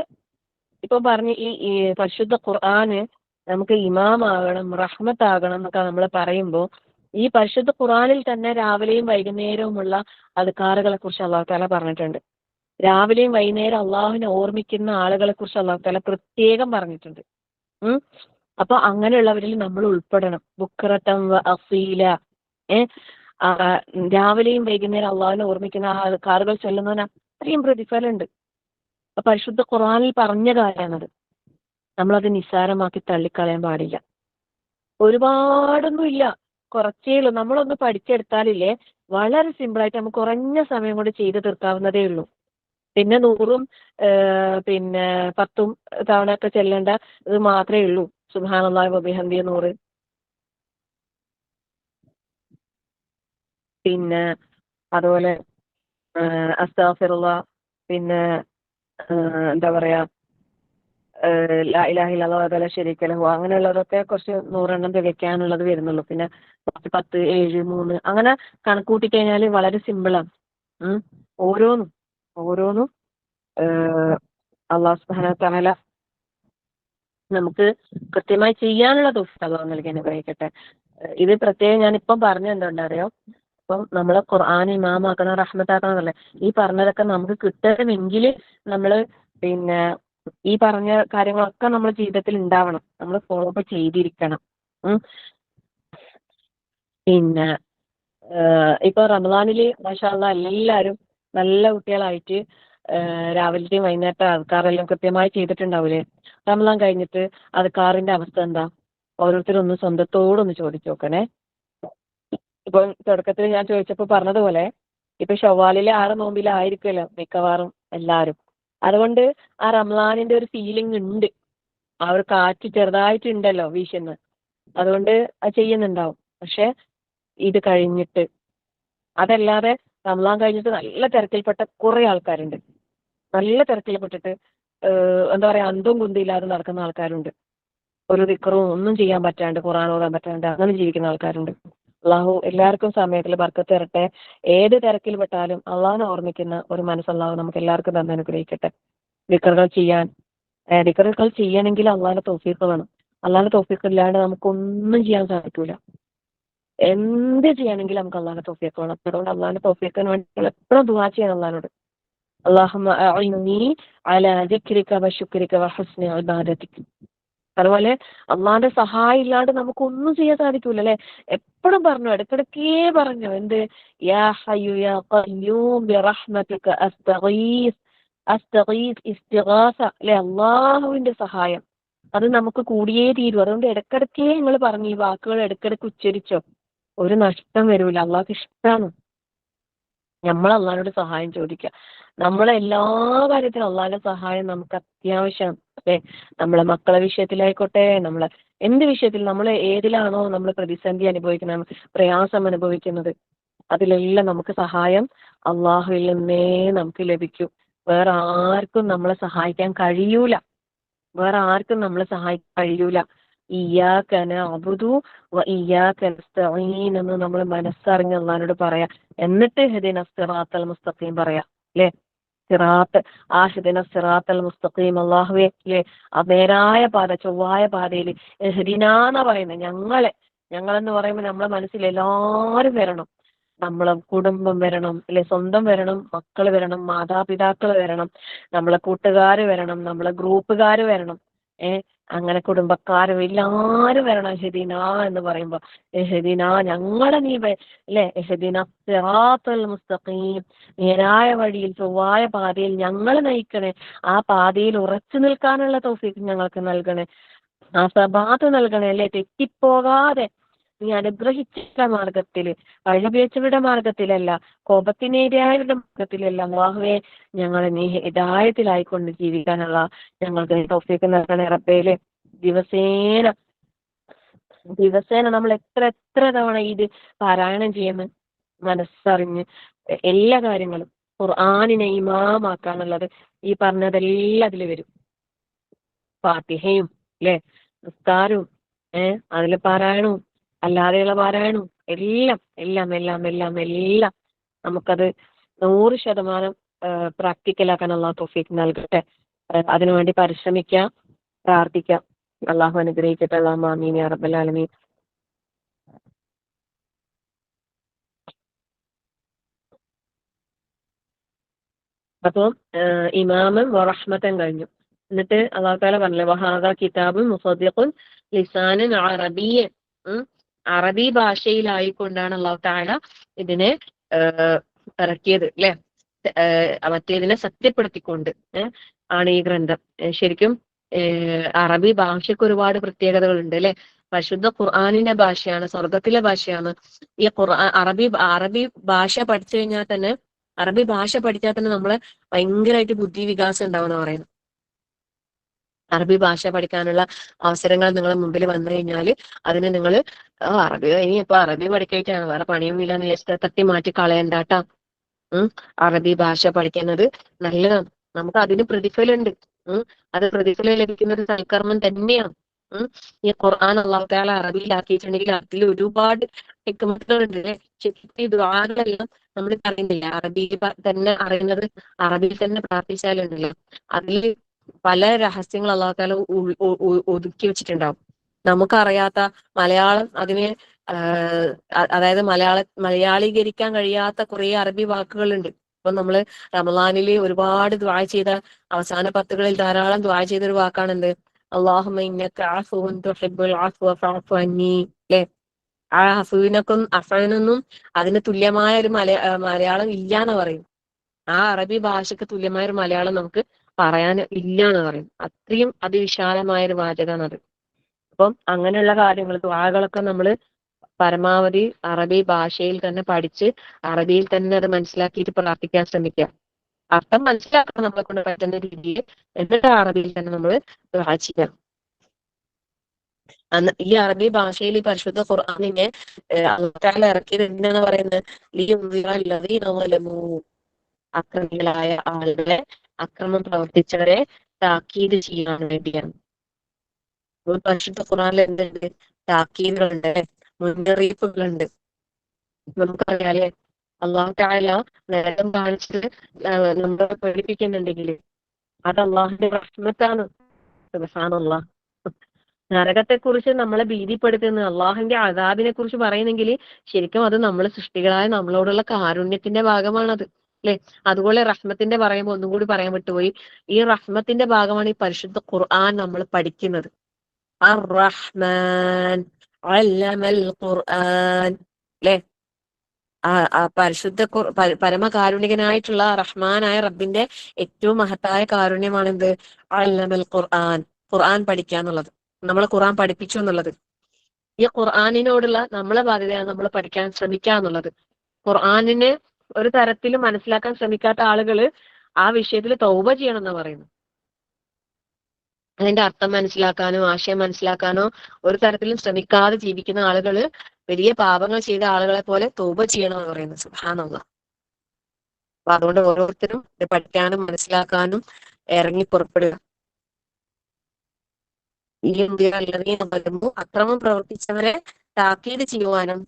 ഇപ്പൊ പറഞ്ഞ ഈ പരിശുദ്ധ ഖുർആന് നമുക്ക് ഇമാമാകണം, റഹ്മത്താകണം എന്നൊക്കെ നമ്മൾ പറയുമ്പോൾ ഈ പരിശുദ്ധ ഖുർആനിൽ തന്നെ രാവിലെയും വൈകുന്നേരവുമുള്ള അദ്കാറുകളെ കുറിച്ച് അള്ളാഹു തആല പറഞ്ഞിട്ടുണ്ട്. രാവിലെയും വൈകുന്നേരം അള്ളാഹുവിനെ ഓർമ്മിക്കുന്ന ആളുകളെ കുറിച്ച് അള്ളാഹു തആല പ്രത്യേകം പറഞ്ഞിട്ടുണ്ട്. ഉം അപ്പൊ അങ്ങനെയുള്ളവരിൽ നമ്മൾ ഉൾപ്പെടണം. ബുക്റത്തം വ അസീല. ഏഹ് രാവിലെയും വൈകുന്നേരം അള്ളാഹുവിനെ ഓർമ്മിക്കുന്ന ആളുകൾ ചൊല്ലുന്നതിന് അത്രയും പ്രതിഫലമുണ്ട്. അപ്പൊ പരിശുദ്ധ ഖുർആനിൽ പറഞ്ഞ കാര്യമാണത്. നമ്മളത് നിസ്സാരമാക്കി തള്ളിക്കളയാൻ പാടില്ല. ഒരുപാടൊന്നും ഇല്ല, കുറച്ചേ ഉള്ളൂ. നമ്മളൊന്ന് പഠിച്ചെടുത്താലില്ലേ വളരെ സിമ്പിളായിട്ട് നമുക്ക് കുറഞ്ഞ സമയം കൊണ്ട് ചെയ്ത് തീർക്കാവുന്നതേ ഉള്ളൂ. പിന്നെ 100ഉം പിന്നെ 10ഉം തവണയൊക്കെ ചെല്ലേണ്ട ഇത് മാത്രമേ ഉള്ളൂ. സുബ്ഹാനല്ലാഹി വബിഹംദി 100, പിന്നെ അതുപോലെ അസ്തഗ്ഫിറുല്ലാഹ്, പിന്നെ എന്താ പറയാ ലാ ഇലാഹ ഇല്ലല്ലാഹു വഹ്ദഹു ലാ ശരീക ലഹു, അങ്ങനെയുള്ളതൊക്കെ കുറച്ച് 100 തികയ്ക്കാനുള്ളത് വരുന്നുള്ളൂ. പിന്നെ 10, 7, 3 അങ്ങനെ കണക്കൂട്ടി കഴിഞ്ഞാൽ വളരെ സിമ്പിളാണ്. ഓരോന്നും ഓരോന്നും അള്ളാഹു സുബ്ഹാനഹു വ തആല നമുക്ക് കൃത്യമായി ചെയ്യാനുള്ള തൗഫീഖ് അള്ളാഹു നൽകി അനുഗ്രഹിക്കട്ടെ. ഇത് പ്രത്യേകം ഞാനിപ്പം പറഞ്ഞെന്തുകൊണ്ട് അറിയോ? അപ്പം നമ്മളെ ഖുർആൻ ഇമാമാക്കണം, റഹ്മത്താക്കണം എന്നല്ലേ ഈ പറഞ്ഞതൊക്കെ നമുക്ക് കിട്ടണമെങ്കിൽ നമ്മൾ പിന്നെ ഈ പറഞ്ഞ കാര്യങ്ങളൊക്കെ നമ്മുടെ ജീവിതത്തിൽ ഉണ്ടാവണം. നമ്മൾ ഫോളോ അപ്പ് ചെയ്തിരിക്കണം. പിന്നെ ഇപ്പൊ റമദാനില് മാഷാ അല്ലാഹ് എല്ലാവരും നല്ല കുട്ടികളായിട്ട് രാവിലത്തെയും വൈകുന്നേരത്തെ അദ്കാറെല്ലാം കൃത്യമായി ചെയ്തിട്ടുണ്ടാവൂലേ? റമദാൻ കഴിഞ്ഞിട്ട് അദ്കാറിന്റെ അവസ്ഥ എന്താ? ഓരോരുത്തരൊന്ന് സ്വന്തത്തോടൊന്ന് ചോദിച്ചു നോക്കണേ. ഇപ്പൊ തുടക്കത്തിൽ ഞാൻ ചോദിച്ചപ്പോൾ പറഞ്ഞതുപോലെ ഇപ്പൊ ഷവ്വാലിലെ 6 നോമ്പിലായിരിക്കുമല്ലോ മിക്കവാറും എല്ലാവരും. അതുകൊണ്ട് ആ റമദാനിന്റെ ഒരു ഫീലിംഗ് ഉണ്ട്. ആ ഒരു കാറ്റ് ചെറുതായിട്ടുണ്ടല്ലോ വീശുന്നത്. അതുകൊണ്ട് അത് ചെയ്യുന്നുണ്ടാവും. പക്ഷെ ഇത് കഴിഞ്ഞിട്ട് അതല്ലാതെ റമദാൻ കഴിഞ്ഞിട്ട് നല്ല തിരക്കിൽപ്പെട്ട കുറെ ആൾക്കാരുണ്ട്. നല്ല തിരക്കിൽപ്പെട്ടിട്ട് എന്താ പറയാ അന്തവും കുന്തും ഇല്ലാതെ നടക്കുന്ന ആൾക്കാരുണ്ട്. ഒരു ദിക്റും ഒന്നും ചെയ്യാൻ പറ്റാണ്ട്, ഖുർആൻ ഓതാൻ പറ്റാണ്ട് അങ്ങനെ ജീവിക്കുന്ന ആൾക്കാരുണ്ട്. അള്ളാഹു എല്ലാവർക്കും സമയത്തിൽ ബർക്കത്ത് തരട്ടെ. ഏത് തിരക്കിൽപ്പെട്ടാലും അള്ളാഹിനെ ഓർമ്മിക്കുന്ന ഒരു മനസ്സ് അള്ളാഹു നമുക്ക് എല്ലാവർക്കും തന്നെ അനുഗ്രഹിക്കട്ടെ. ദിക്റുകൾ ചെയ്യണമെങ്കിൽ അള്ളാഹിന്റെ തൗഫീഖ് വേണം. അള്ളാഹിന്റെ തൗഫീഖ് ഇല്ലാണ്ട് നമുക്കൊന്നും ചെയ്യാൻ സാധിക്കൂല. എന്ത് ചെയ്യണമെങ്കിലും നമുക്ക് അള്ളാഹിന്റെ തൗഫീഖ് വേണം. അതുകൊണ്ട് അള്ളാഹിന്റെ തൗഫീഖിന് വേണ്ടി എപ്പോഴും ദുആ ചെയ്യണം അള്ളാഹിനോട്. അല്ലാഹുമ്മ അഇന്നി അലാ ദിക്രിക വശുക്രിക വഹുസ്നി ഇബാദതിക. അതുപോലെ അള്ളാഹിന്റെ സഹായം ഇല്ലാണ്ട് നമുക്കൊന്നും ചെയ്യാൻ സാധിക്കൂല അല്ലെ? എപ്പോഴും പറഞ്ഞു, ഇടയ്ക്കിടയ്ക്കേ പറഞ്ഞു, എന്ത് യാ ഹയ്യു യാ ഖയ്യൂം ബിറഹ്മതിക അസ്തഗീസ്. അസ്തഗീസ് ഇസ്തിഗാസ അല്ലെ? അള്ളാഹുവിന്റെ സഹായം അത് നമുക്ക് കൂടിയേ തീരൂ. അതുകൊണ്ട് ഇടയ്ക്കിടയ്ക്കേ നിങ്ങൾ പറഞ്ഞു ഈ വാക്കുകൾ ഇടയ്ക്കിടയ്ക്ക് ഉച്ചരിച്ചോ. ഒരു നഷ്ടം വരൂല. അള്ളാഹ്ക്ക് ഇഷ്ടമാണ് നമ്മൾ അള്ളാഹിനോട് സഹായം ചോദിക്കുക. നമ്മളെ എല്ലാ കാര്യത്തിലും അള്ളാഹിന്റെ സഹായം നമുക്ക് അത്യാവശ്യമാണ് അല്ലെ? നമ്മളെ മക്കളെ വിഷയത്തിലായിക്കോട്ടെ, നമ്മളെ എന്ത് വിഷയത്തിൽ നമ്മൾ ഏതിലാണോ നമ്മൾ പ്രതിസന്ധി അനുഭവിക്കുന്നത്, പ്രയാസം അനുഭവിക്കുന്നത്, അതിലെല്ലാം നമുക്ക് സഹായം അള്ളാഹുവിൽ നിന്നേ നമുക്ക് ലഭിക്കും. വേറെ ആർക്കും നമ്മളെ സഹായിക്കാൻ കഴിയൂല. വേറെ ആർക്കും നമ്മളെ സഹായിക്കാൻ കഴിയൂല. ഇയ്യാക നഅ്ബുദു വ ഇയ്യാക നസ്തഈൻ എന്ന് നമ്മൾ മനസ്സറിഞ്ഞ് അള്ളാഹിനോട് പറയാ. എന്നിട്ട് ഇഹ്ദിന സിറാത്തൽ മുസ്തഖീം പറയാ അല്ലേ? സിറാത്ത് ഇഹ്ദിന സിറാത്തൽ മുസ്തഖീം, അല്ലാഹുവേ അല്ലേ ആ നേരായ പാത, ചൊവ്വായ പാതയിൽ ഇഹ്ദിനാന്ന് പറയുന്നത് ഞങ്ങളെന്ന് പറയുമ്പോൾ നമ്മളെ മനസ്സിൽ എല്ലാവരും വരണം. നമ്മളെ കുടുംബം വരണം അല്ലെ? സ്വന്തം വരണം, മക്കൾ വരണം, മാതാപിതാക്കൾ വരണം, നമ്മളെ കൂട്ടുകാര് വരണം, നമ്മളെ ഗ്രൂപ്പുകാര് വരണം. അങ്ങനെ കുടുംബക്കാരും എല്ലാരും വരണം. എഹ്ദിന എന്ന് പറയുമ്പോ എഹ്ദിന ഞങ്ങളെ നീ അല്ലെ? എഹ്ദിന സിറാത്തൽ മുസ്തഖീം, നേരായ വഴിയിൽ ചൊവ്വായ പാതയിൽ ഞങ്ങൾ നയിക്കണേ. ആ പാതയിൽ ഉറച്ചു നിൽക്കാനുള്ള തൗഫീഖ് ഞങ്ങൾക്ക് നൽകണേ. ആ സബാത്ത് നൽകണേ അല്ലെ? തെറ്റിപ്പോകാതെ നീ അനുഗ്രഹിച്ച മാർഗത്തില്, വഴിപിഴച്ചവരുടെ മാർഗത്തിലല്ല, കോപത്തിനേരായവരുടെ മാർഗത്തിലല്ല. അല്ലാഹുവേ ഞങ്ങളെ നീ ഹിദായത്തിലായിക്കൊണ്ട് ജീവിക്കാനുള്ള ഞങ്ങൾക്ക് നീ തൗഫീഖ് നൽകണേ റബ്ബേലെ. ദിവസേന ദിവസേന നമ്മൾ എത്ര എത്ര തവണ ഇത് പാരായണം ചെയ്യുന്നു മനസ്സറിഞ്ഞ് എല്ലാ കാര്യങ്ങളും ഖുർആനിനെ ഇമാമാക്കാന്നുള്ളത് ഈ പറഞ്ഞതെല്ലാം അതിൽ വരും. ഫാത്തിഹയും അല്ലെ? നിസ്കാരവും അതിലെ പാരായണവും അല്ലാതെയുള്ള പാരായണവും എല്ലാം എല്ലാം എല്ലാം എല്ലാം എല്ലാം നമുക്കത് 100% പ്രാക്ടിക്കലാക്കാൻ അള്ളാഹു തൗഫീഖ് നൽകട്ടെ. അതിനുവേണ്ടി പരിശ്രമിക്കാം, പ്രാർത്ഥിക്കാം. അള്ളാഹു അനുഗ്രഹിക്കട്ടെ. അല്ലാഹുമ്മ ആമീൻ യാ റബ്ബൽ ആലമീൻ. അപ്പം ഇമാമും വറഹ്മത്തും കഴിഞ്ഞു. എന്നിട്ട് അള്ളാഹു തആല പറഞ്ഞില്ലേ, വഹാദാ കിതാബുൻ മുസദ്ദിഖുൻ ലിസാനൻ അറബിയ്യൻ. അറബി ഭാഷയിലായിക്കൊണ്ടാണ് അള്ളാഹു തആല ഇതിനെ ഇറക്കിയത്, അല്ലെ? മറ്റേതിനെ സത്യപ്പെടുത്തിക്കൊണ്ട് ആണ് ഈ ഗ്രന്ഥം. ശരിക്കും അറബി ഭാഷയ്ക്ക് ഒരുപാട് പ്രത്യേകതകളുണ്ട്, അല്ലെ? പരിശുദ്ധ ഖുർആനിന്റെ ഭാഷയാണ്, സ്വർഗത്തിലെ ഭാഷയാണ്. ഈ അറബി ഭാഷ പഠിച്ചു കഴിഞ്ഞാൽ തന്നെ, അറബി ഭാഷ പഠിച്ചാൽ തന്നെ നമ്മള് ഭയങ്കരമായിട്ട് ബുദ്ധി വികാസം ഉണ്ടാവുമെന്ന് പറയുന്നു. അറബി ഭാഷ പഠിക്കാനുള്ള അവസരങ്ങൾ നിങ്ങളുടെ മുമ്പിൽ വന്നു കഴിഞ്ഞാൽ അതിന് നിങ്ങൾ ഇനിയിപ്പോ അറബി പഠിക്കായിട്ടാണ്, വേറെ പണിയൊന്നുമില്ല എന്ന് വിചാരിച്ചിട്ട് തട്ടി മാറ്റി കളയണ്ടാട്ടാ. അറബി ഭാഷ പഠിക്കുന്നത് നല്ലതാണ്, നമുക്ക് അതിന് പ്രതിഫലമുണ്ട്. അത് പ്രതിഫലം ലഭിക്കുന്ന ഒരു സൽക്കർമ്മം തന്നെയാണ്. ഈ ഖുർആൻ അല്ലാഹു തആല അറബിയിലാക്കിയിട്ടുണ്ടെങ്കിൽ അതിൽ ഒരുപാട് ഹിക്മത്തുകളുണ്ട്, അല്ലെ? ഈ ദുആകളെല്ലാം നമ്മൾ പറയുന്നില്ല, അറബിയിൽ തന്നെ അറിയുന്നത്, അറബിയിൽ തന്നെ പ്രാർത്ഥിച്ചാലുണ്ടല്ലോ അതിൽ പല രഹസ്യങ്ങൾ അല്ലാഹു തആല ഒതുക്കി വെച്ചിട്ടുണ്ടാവും. നമുക്കറിയാത്ത മലയാളം അതിനെ അതായത് മലയാളീകരിക്കാൻ കഴിയാത്ത കുറെ അറബി വാക്കുകളുണ്ട്. ഇപ്പൊ നമ്മള് റമളാനില് ഒരുപാട് ദുആ ചെയ്ത അവസാന പത്തുകളിൽ ധാരാളം ദുആ ചെയ്ത ഒരു വാക്കാണ് എന്ത്? അല്ലാഹുമ്മ ഇന്നക അഫുവ്വൻ തുഹിബ്ബുൽ അഫ്വ ഫഅഫു അന്നി, അല്ലെ? ആ അഫ്വിനൊന്നും അതിന് തുല്യമായ ഒരു മലയാളം ഇല്ല എന്ന് പറയും. ആ അറബി ഭാഷക്ക് തുല്യമായ ഒരു മലയാളം നമുക്ക് പറയാൻ ഇല്ല എന്ന് പറയും. അത്രയും അതിവിശാലമായ ഒരു വാചകമാണ് അത്. അപ്പം അങ്ങനെയുള്ള കാര്യങ്ങൾ, ദുആകളൊക്കെ നമ്മൾ പരമാവധി അറബി ഭാഷയിൽ തന്നെ പഠിച്ച് അറബിയിൽ തന്നെ അത് മനസ്സിലാക്കിയിട്ട് പ്രാർത്ഥിക്കാൻ ശ്രമിക്കുക. അർത്ഥം മനസ്സിലാക്കാൻ നമ്മളെ കൊണ്ട് പറ്റുന്ന രീതിയിൽ, എന്നിട്ട് അറബിയിൽ തന്നെ നമ്മൾ ദുആ ചെയ്യാം. ഈ അറബി ഭാഷയിൽ ഈ പരിശുദ്ധ ഖുർആനിനെ അല്ലാഹു തആല ഇറക്കിയത് എന്തിനാണ് പറയുന്നത്? അക്രമികളായ ആളുകളെ, അക്രമം പ്രവർത്തിച്ചവരെ താക്കീത് ചെയ്യാൻ വേണ്ടിയാണ്. പരിശുദ്ധ ഖുർആനിൽ എന്തുണ്ട്? താക്കീതുകളുണ്ട്, മുന്നറിയിപ്പുകളുണ്ട്. നമുക്കറിയാലേ, അല്ലാഹു തആല നരകം കാണിച്ചത് നമ്മളെ പേടിപ്പിക്കുന്നുണ്ടെങ്കിൽ അത് അള്ളാഹുന്റെ റഹ്മത്താണ്. സുബ്ഹാനല്ലാഹ്. നരകത്തെ കുറിച്ച് നമ്മളെ ഭീതിപ്പെടുത്തുന്ന, അള്ളാഹുവിന്റെ അദാബിനെ കുറിച്ച് പറയുന്നെങ്കിൽ ശരിക്കും അത് നമ്മൾ സൃഷ്ടികളായ നമ്മളോടുള്ള കാരുണ്യത്തിന്റെ ഭാഗമാണത്, അല്ലെ? അതുപോലെ റഹ്മത്തിന്റെ പറയുമ്പോൾ ഒന്നും കൂടി പറയാൻ വിട്ടുപോയി. ഈ റഹ്മത്തിന്റെ ഭാഗമാണ് ഈ പരിശുദ്ധ ഖുർആൻ നമ്മൾ പഠിക്കുന്നത്. അർ-റഹ്മാൻ അല്ലമൽ ഖുർആൻ, അല്ലെ? പരിശുദ്ധ പരമകാരുണികനായിട്ടുള്ള റഹ്മാനായ റബ്ബിന്റെ ഏറ്റവും മഹത്തായ കാരുണ്യമാണെന്ത്? അല്ലമൽ ഖുർആൻ, ഖുർആൻ പഠിക്കുക എന്നുള്ളത്, നമ്മളെ ഖുർആൻ പഠിപ്പിച്ചു എന്നുള്ളത്. ഈ ഖുർആനിനോടുള്ള നമ്മളെ ബാധ്യതയാണ് നമ്മൾ പഠിക്കാൻ ശ്രമിക്കുക എന്നുള്ളത്. ഖുർആനിനെ ഒരു തരത്തിലും മനസ്സിലാക്കാൻ ശ്രമിക്കാത്ത ആളുകള് ആ വിഷയത്തിൽ തൗബ ചെയ്യണം എന്ന് പറയുന്നു. അതിന്റെ അർത്ഥം മനസ്സിലാക്കാനോ ആശയം മനസ്സിലാക്കാനോ ഒരു തരത്തിലും ശ്രമിക്കാതെ ജീവിക്കുന്ന ആളുകള് വലിയ പാപങ്ങൾ ചെയ്ത ആളുകളെ പോലെ തൗബ ചെയ്യണമെന്ന് പറയുന്നു. സുബ്ഹാനല്ലാഹ്. അപ്പൊ അതുകൊണ്ട് ഓരോരുത്തരും ഇത് പഠിക്കാനും മനസ്സിലാക്കാനും ഇറങ്ങി പുറപ്പെടുക. ഈ അക്രമം പ്രവർത്തിച്ചവരെ താക്കീത് ചെയ്യുവാനും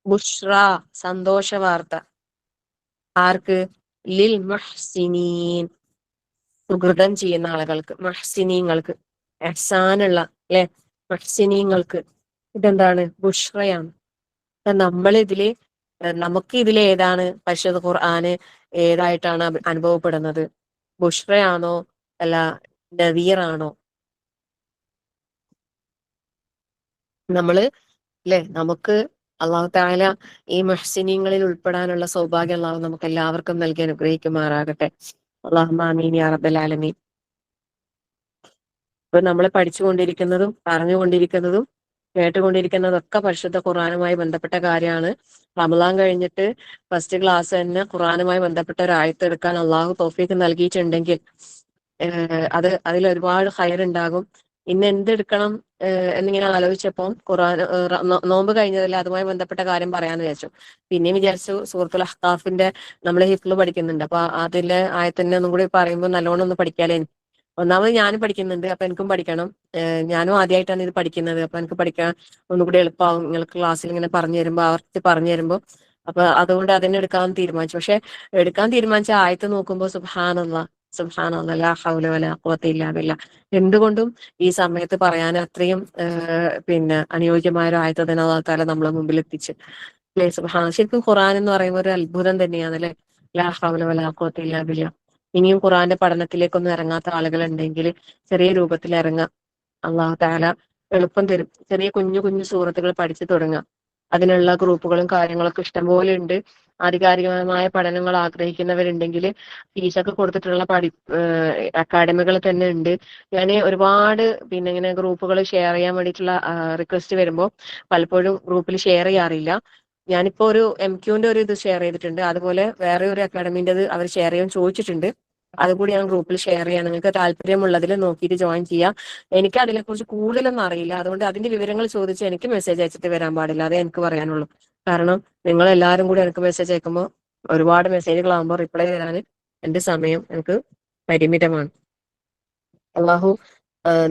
ബുഷ്റ, സന്തോഷ വാർത്ത. ആർക്ക്? ലിൽ മുഹ്സിനീൻ, സുഹൃതം ചെയ്യുന്ന ആളുകൾക്ക്, മുഹ്സിനീങ്ങൾക്ക്, എഹ്സാനുള്ള, അല്ലെ? മുഹ്സിനീങ്ങൾക്ക് ഇതെന്താണ്? ബുഷ്റയാണ്. നമ്മളിതില് നമുക്ക് ഇതിലെ ഏതാണ് പരിശുദ്ധ ഖുർആന് ഏതായിട്ടാണ് അനുഭവപ്പെടുന്നത്? ബുഷ്റയാണോ അല്ല നദീറാണോ? നമ്മള്, അല്ലെ, നമുക്ക് അല്ലാഹു തആല ഈ മുഹ്സിനീങ്ങളിൽ ഉൾപ്പെടാനുള്ള സൗഭാഗ്യം അല്ലാഹു നമുക്ക് എല്ലാവർക്കും നൽകി അനുഗ്രഹിക്കുമാറാകട്ടെ. അല്ലാഹുമ്മ ആമീൻ യാ റബ്ബൽ ആലമീൻ. ഇപ്പൊ നമ്മൾ പഠിച്ചുകൊണ്ടിരിക്കുന്നതും പറഞ്ഞുകൊണ്ടിരിക്കുന്നതും കേട്ടുകൊണ്ടിരിക്കുന്നതൊക്കെ പരിശുദ്ധ ഖുർആനുമായി ബന്ധപ്പെട്ട കാര്യമാണ്. റമളാൻ കഴിഞ്ഞിട്ട് ഫസ്റ്റ് ക്ലാസ് തന്നെ ഖുർആനുമായി ബന്ധപ്പെട്ട ഒരു ആയത്ത് എടുക്കാൻ അള്ളാഹു തൗഫീഖ് നൽകിയിട്ടുണ്ടെങ്കിൽ അതിൽ ഒരുപാട് ഖൈർ ഉണ്ടാകും. ഇന്ന് എന്തെടുക്കണം എന്നിങ്ങനെ ആലോചിച്ചപ്പോൾ ഖുർആൻ നോമ്പ് കഴിഞ്ഞതല്ല, അതുമായി ബന്ധപ്പെട്ട കാര്യം പറയാന്ന് വിചാരിച്ചു. പിന്നെയും വിചാരിച്ചു സൂറത്തുൽ അഹ്ഖാഫിന്റെ നമ്മൾ ഹിഫ്ള് പഠിക്കുന്നുണ്ട്, അപ്പൊ അതിലെ ആയത്തിനെ ഒന്നും കൂടി പറയുമ്പോൾ നല്ലോണം ഒന്ന് പഠിക്കാലേ. ഒന്നാമത് ഞാനും പഠിക്കുന്നുണ്ട്, അപ്പൊ എനിക്കും പഠിക്കണം. ഞാനും ആദ്യമായിട്ടാണ് ഇത് പഠിക്കുന്നത്, അപ്പൊ എനിക്ക് പഠിക്കാൻ ഒന്നുകൂടി എളുപ്പമാവും. നിങ്ങൾക്ക് ക്ലാസ്സിൽ ഇങ്ങനെ പറഞ്ഞു തരുമ്പോൾ, ആവർത്തി പറഞ്ഞു തരുമ്പോൾ അപ്പൊ അതുകൊണ്ട് അതിനെ എടുക്കാൻ തീരുമാനിച്ചു. പക്ഷെ എടുക്കാൻ തീരുമാനിച്ച ആയത്ത് നോക്കുമ്പോൾ സുബ്ഹാനല്ലാഹ് സുബ്ഹാനല്ലാഹ് ലാ ഹൗല വലാ ഖുവത ഇല്ലാ ബില്ലാഹ്. എന്തുകൊണ്ടും ഈ സമയത്ത് പറയാൻ അത്രയും പിന്നെ അനുയോജ്യമായ ഒരു ആയത്ത് തന്നെ അല്ലാഹു തആല നമ്മളെ മുമ്പിൽ എത്തിച്ച്. അല്ലേ? ശരിക്കും ഖുർആൻ എന്ന് പറയുമ്പോൾ ഒരു അത്ഭുതം തന്നെയാണ് അല്ലെ? ലാ ഹൗല വലാ ഖുവത ഇല്ലാ ബില്ലാഹ്. ഇനിയും ഖുർആന്റെ പഠനത്തിലേക്കൊന്നും ഇറങ്ങാത്ത ആളുകൾ ഉണ്ടെങ്കിൽ ചെറിയ രൂപത്തിൽ ഇറങ്ങാം. അള്ളാഹു തആല എളുപ്പം തരും. ചെറിയ കുഞ്ഞു കുഞ്ഞു സൂറത്തുകൾ പഠിച്ചു തുടങ്ങാം. അതിനുള്ള ഗ്രൂപ്പുകളും കാര്യങ്ങളൊക്കെ ഇഷ്ടംപോലെ ഉണ്ട്. ആധികാരികമായ പഠനങ്ങൾ ആഗ്രഹിക്കുന്നവരുണ്ടെങ്കിൽ ഫീസൊക്കെ കൊടുത്തിട്ടുള്ള അക്കാഡമികൾ തന്നെ ഉണ്ട്. ഞാൻ ഒരുപാട് പിന്നെ ഇങ്ങനെ ഗ്രൂപ്പുകൾ ഷെയർ ചെയ്യാൻ വേണ്ടിയിട്ടുള്ള റിക്വസ്റ്റ് വരുമ്പോൾ പലപ്പോഴും ഗ്രൂപ്പിൽ ഷെയർ ചെയ്യാറില്ല. ഞാനിപ്പോ ഒരു MQന്റെ ഒരു ഇത് ഷെയർ ചെയ്തിട്ടുണ്ട്. അതുപോലെ വേറെ ഒരു അക്കാഡമിൻ്റെത് അവർ ഷെയർ ചെയ്യാൻ ചോദിച്ചിട്ടുണ്ട്. അതുകൂടി ഞാൻ ഗ്രൂപ്പിൽ ഷെയർ ചെയ്യാം. നിങ്ങൾക്ക് താല്പര്യമുള്ളതിൽ നോക്കിയിട്ട് ജോയിൻ ചെയ്യാം. എനിക്ക് അതിനെക്കുറിച്ച് കൂടുതലൊന്നും അറിയില്ല. അതുകൊണ്ട് അതിന്റെ വിവരങ്ങൾ ചോദിച്ച് എനിക്ക് മെസ്സേജ് അയച്ചിട്ട് വരാൻ പാടില്ല. അതേ എനിക്ക് പറയാനുള്ളൂ. കാരണം നിങ്ങൾ എല്ലാവരും കൂടി എനിക്ക് മെസ്സേജ് അയക്കുമ്പോൾ ഒരുപാട് മെസ്സേജുകളാകുമ്പോൾ റിപ്ലൈ തരാൻ എന്റെ സമയം എനിക്ക് പരിമിതമാണ്. അള്ളാഹു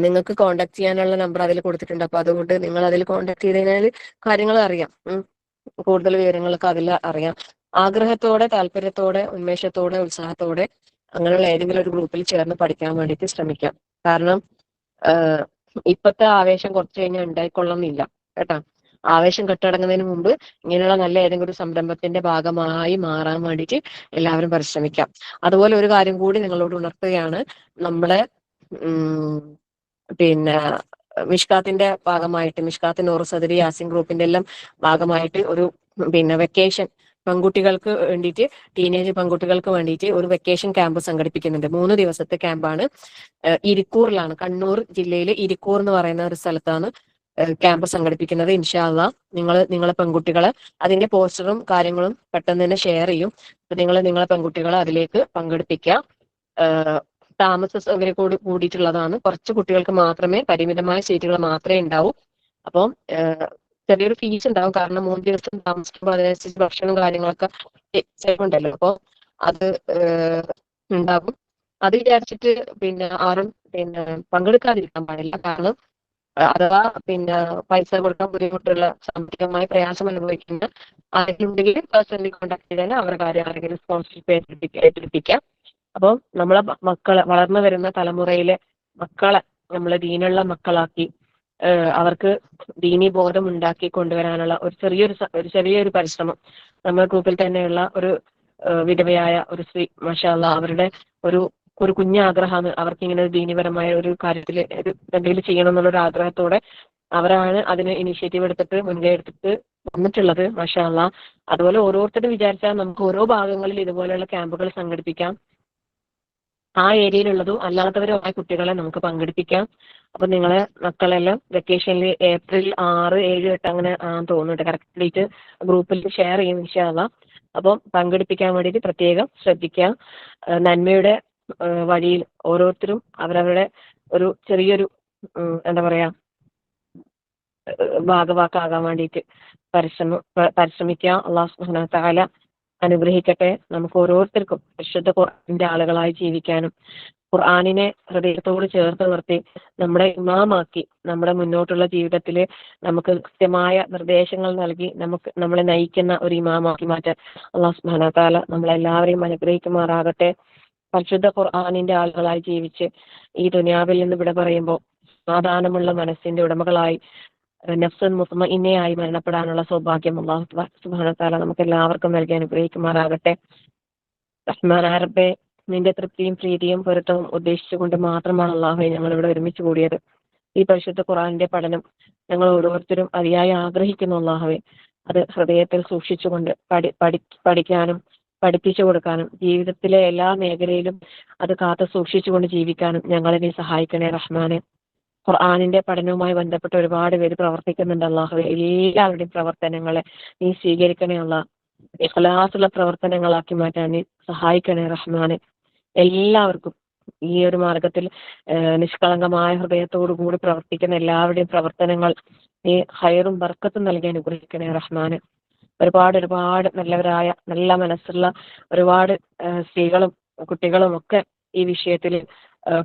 നിങ്ങൾക്ക് കോൺടാക്ട് ചെയ്യാനുള്ള നമ്പർ അതിൽ കൊടുത്തിട്ടുണ്ട്. അപ്പൊ അതുകൊണ്ട് നിങ്ങൾ അതിൽ കോൺടാക്ട് ചെയ്ത് കഴിഞ്ഞാൽ കാര്യങ്ങൾ അറിയാം. കൂടുതൽ വിവരങ്ങളൊക്കെ അതിൽ അറിയാം. ആഗ്രഹത്തോടെ, താല്പര്യത്തോടെ, ഉന്മേഷത്തോടെ, ഉത്സാഹത്തോടെ അങ്ങനെയുള്ള ഏതെങ്കിലും ഒരു ഗ്രൂപ്പിൽ ചേർന്ന് പഠിക്കാൻ വേണ്ടിയിട്ട് ശ്രമിക്കാം. കാരണം ഇപ്പത്തെ ആവേശം കുറച്ച് കഴിഞ്ഞാൽ ഉണ്ടായിക്കൊള്ളുന്നില്ല കേട്ടോ. ആവേശം കെട്ടടങ്ങുന്നതിന് മുമ്പ് ഇങ്ങനെയുള്ള നല്ല ഏതെങ്കിലും ഒരു സംരംഭത്തിന്റെ ഭാഗമായി മാറാൻ വേണ്ടിയിട്ട് എല്ലാവരും പരിശ്രമിക്കാം. അതുപോലെ ഒരു കാര്യം കൂടി നിങ്ങളോട് ഉണർത്തുകയാണ്. നമ്മളെ പിന്നെ മിഷ്കാത്തിന്റെ ഭാഗമായിട്ട്, മിഷ്കാത്ത് നൂർ സദരി യാസിൻ ഗ്രൂപ്പിന്റെ എല്ലാം ഭാഗമായിട്ട് ഒരു പിന്നെ വെക്കേഷൻ പെൺകുട്ടികൾക്ക് വേണ്ടിയിട്ട്, ടീനേജ് പെൺകുട്ടികൾക്ക് വേണ്ടിയിട്ട് ഒരു വെക്കേഷൻ ക്യാമ്പ് സംഘടിപ്പിക്കുന്നുണ്ട്. 3 ദിവസത്തെ ക്യാമ്പാണ്. ഇരിക്കൂറിലാണ്, കണ്ണൂർ ജില്ലയിലെ ഇരിക്കൂർ എന്ന് പറയുന്ന ഒരു സ്ഥലത്താണ് ക്യാമ്പ് സംഘടിപ്പിക്കുന്നത്. ഇൻഷാ അള്ളാഹ് നിങ്ങളെ പെൺകുട്ടികളെ അതിന്റെ പോസ്റ്ററും കാര്യങ്ങളും പെട്ടെന്ന് തന്നെ ഷെയർ ചെയ്യും. അപ്പൊ നിങ്ങളെ പെൺകുട്ടികളെ അതിലേക്ക് പങ്കെടുപ്പിക്കുക. താമസ സൗകര്യം കൂടിയിട്ടുള്ളതാണ്. കുറച്ച് കുട്ടികൾക്ക് മാത്രമേ, പരിമിതമായ സീറ്റുകൾ മാത്രമേ ഉണ്ടാവൂ. അപ്പം ചെറിയൊരു ഫീസ് ഉണ്ടാവും. കാരണം 3 ദിവസം താമസിക്കുമ്പോൾ അതിനനുസരിച്ച് ഭക്ഷണവും കാര്യങ്ങളൊക്കെ ഉണ്ടല്ലോ. അപ്പോൾ അത് ഉണ്ടാകും. അത് വിചാരിച്ചിട്ട് പിന്നെ ആരും പിന്നെ പങ്കെടുക്കാതിരിക്കാൻ പാടില്ല. കാരണം അഥവാ പിന്നെ പൈസ കൊടുക്കാൻ ബുദ്ധിമുട്ടുള്ള, സാമ്പത്തികമായി പ്രയാസം അനുഭവിക്കുന്ന ആരെങ്കിലും പേഴ്സണലി കോൺടാക്ട് ചെയ്താൽ അവരുടെ കാര്യം ആരെങ്കിലും സ്പോൺസർഷിപ്പ് ഏറ്റെടുപ്പിക്കാം. അപ്പം നമ്മളെ മക്കളെ, വളർന്നു വരുന്ന തലമുറയിലെ മക്കളെ നമ്മളെ ദീനുള്ള മക്കളാക്കി അവർക്ക് ദീനി ബോധം ഉണ്ടാക്കി കൊണ്ടുവരാനുള്ള ഒരു ചെറിയൊരു പരിശ്രമം. നമ്മുടെ ഗ്രൂപ്പിൽ തന്നെയുള്ള ഒരു വിധവയായ ഒരു സ്ത്രീ, മാഷാ അല്ലാഹ്, അവരുടെ ഒരു കുഞ്ഞാഗ്രഹമാണ് അവർക്ക് ഇങ്ങനെ ദീനിപരമായ ഒരു കാര്യത്തിൽ എന്തെങ്കിലും ചെയ്യണം എന്നുള്ളൊരു ആഗ്രഹത്തോടെ അവരാണ് അതിന് ഇനിഷ്യേറ്റീവ് എടുത്തിട്ട് മുൻകൈ എടുത്തിട്ട് വന്നിട്ടുള്ളത്. മാഷാ അല്ലാഹ്. അതുപോലെ ഓരോരുത്തരും വിചാരിച്ചാൽ നമുക്ക് ഓരോ ഭാഗങ്ങളിൽ ഇതുപോലെയുള്ള ക്യാമ്പുകൾ സംഘടിപ്പിക്കാം. ആ ഏരിയയിലുള്ളതും അല്ലാത്തവരുമായ കുട്ടികളെ നമുക്ക് പങ്കെടുപ്പിക്കാം. അപ്പൊ നിങ്ങളെ മക്കളെല്ലാം വെക്കേഷനിൽ ഏപ്രിൽ 6, 7, 8 അങ്ങനെ തോന്നുന്നുണ്ട്. കറക്റ്റ് ഡേറ്റ് ഗ്രൂപ്പിൽ ഷെയർ ചെയ്യും ഇൻഷാ അല്ലാഹ്. അപ്പം പങ്കെടുപ്പിക്കാൻ വേണ്ടിയിട്ട് പ്രത്യേകം ശ്രദ്ധിക്കാം. നന്മയുടെ വഴിയിൽ ഓരോരുത്തരും അവരവരുടെ ഒരു ചെറിയൊരു എന്താ പറയാ ഭാഗവാക്കാകാൻ വേണ്ടിയിട്ട് പരിശ്രമിക്കുക. അല്ലാഹു സുബ്ഹാനഹു വ തആല അനുഗ്രഹിക്കട്ടെ. നമുക്ക് ഓരോരുത്തർക്കും പരിശുദ്ധ ഖുർആന്റെ ആളുകളായി ജീവിക്കാനും ഖുർആനിനെ ഹൃദയത്തോട് ചേർത്ത് നിർത്തി നമ്മുടെ ഇമാമാക്കി നമ്മുടെ മുന്നോട്ടുള്ള ജീവിതത്തിൽ നമുക്ക് കൃത്യമായ നിർദ്ദേശങ്ങൾ നൽകി നമ്മളെ നയിക്കുന്ന ഒരു ഇമാമാക്കി മാറ്റാൻ അല്ലാഹു സുബ്ഹാനഹു വ തആല നമ്മളെല്ലാവരെയും അനുഗ്രഹിക്കുമാറാകട്ടെ. പരിശുദ്ധ ഖുർആനിന്റെ ആളുകളായി ജീവിച്ച് ഈ ദുനിയാവിൽ നിന്ന് വിട പറയുമ്പോൾ സമാധാനമുള്ള മനസ്സിന്റെ ഉടമകളായി, നഫ്സുൻ മുത്മഇന്നയായി മരണപ്പെടാനുള്ള സൗഭാഗ്യം അല്ലാഹു സുബ്ഹാനഹു വ തആല നമുക്ക് എല്ലാവർക്കും നൽകി അനുഗ്രഹിക്കുമാറാകട്ടെ. റഹ്മാനായ റബ്ബേ, നിന്റെ തൃപ്തിയും പ്രീതിയും പൊരുത്തവും ഉദ്ദേശിച്ചുകൊണ്ട് മാത്രമാണ് അല്ലാഹുവേ ഞങ്ങൾ ഇവിടെ ഒരുമിച്ച് കൂടിയത്. ഈ പരിശുദ്ധ ഖുർആന്റെ പഠനം ഞങ്ങൾ ഓരോരുത്തരും അതിയായി ആഗ്രഹിക്കുന്നു അല്ലാഹുവേ. അത് ഹൃദയത്തിൽ സൂക്ഷിച്ചുകൊണ്ട് പഠിക്കാനും പഠിപ്പിച്ചു കൊടുക്കാനും ജീവിതത്തിലെ എല്ലാ മേഖലയിലും അത് കാത്തു സൂക്ഷിച്ചുകൊണ്ട് ജീവിക്കാനും ഞങ്ങളെ നീ സഹായിക്കണേ റഹ്മാനെ. ഖുർആനിന്റെ പഠനവുമായി ബന്ധപ്പെട്ട് ഒരുപാട് പേര് പ്രവർത്തിക്കുന്നുണ്ട് അല്ലാഹുവേ. എല്ലാവരുടെയും പ്രവർത്തനങ്ങളെ നീ സ്വീകരിക്കണേ അല്ലാഹ്. ഇഖ്ലാസുള്ള പ്രവർത്തനങ്ങളാക്കി മാറ്റാൻ നീ സഹായിക്കണേ റഹ്മാനെ. എല്ലാവർക്കും ഈ ഒരു മാർഗത്തിൽ നിഷ്കളങ്കമായ ഹൃദയത്തോടു കൂടി പ്രവർത്തിക്കുന്ന എല്ലാവരുടെയും പ്രവർത്തനങ്ങൾ നീ ഹൈറും ബർക്കത്തും നൽകി അനുഗ്രഹിക്കണേ റഹ്മാനെ. ഒരുപാട് നല്ലവരായ, നല്ല മനസ്സുള്ള ഒരുപാട് സ്ത്രീകളും കുട്ടികളും ഒക്കെ ഈ വിഷയത്തിൽ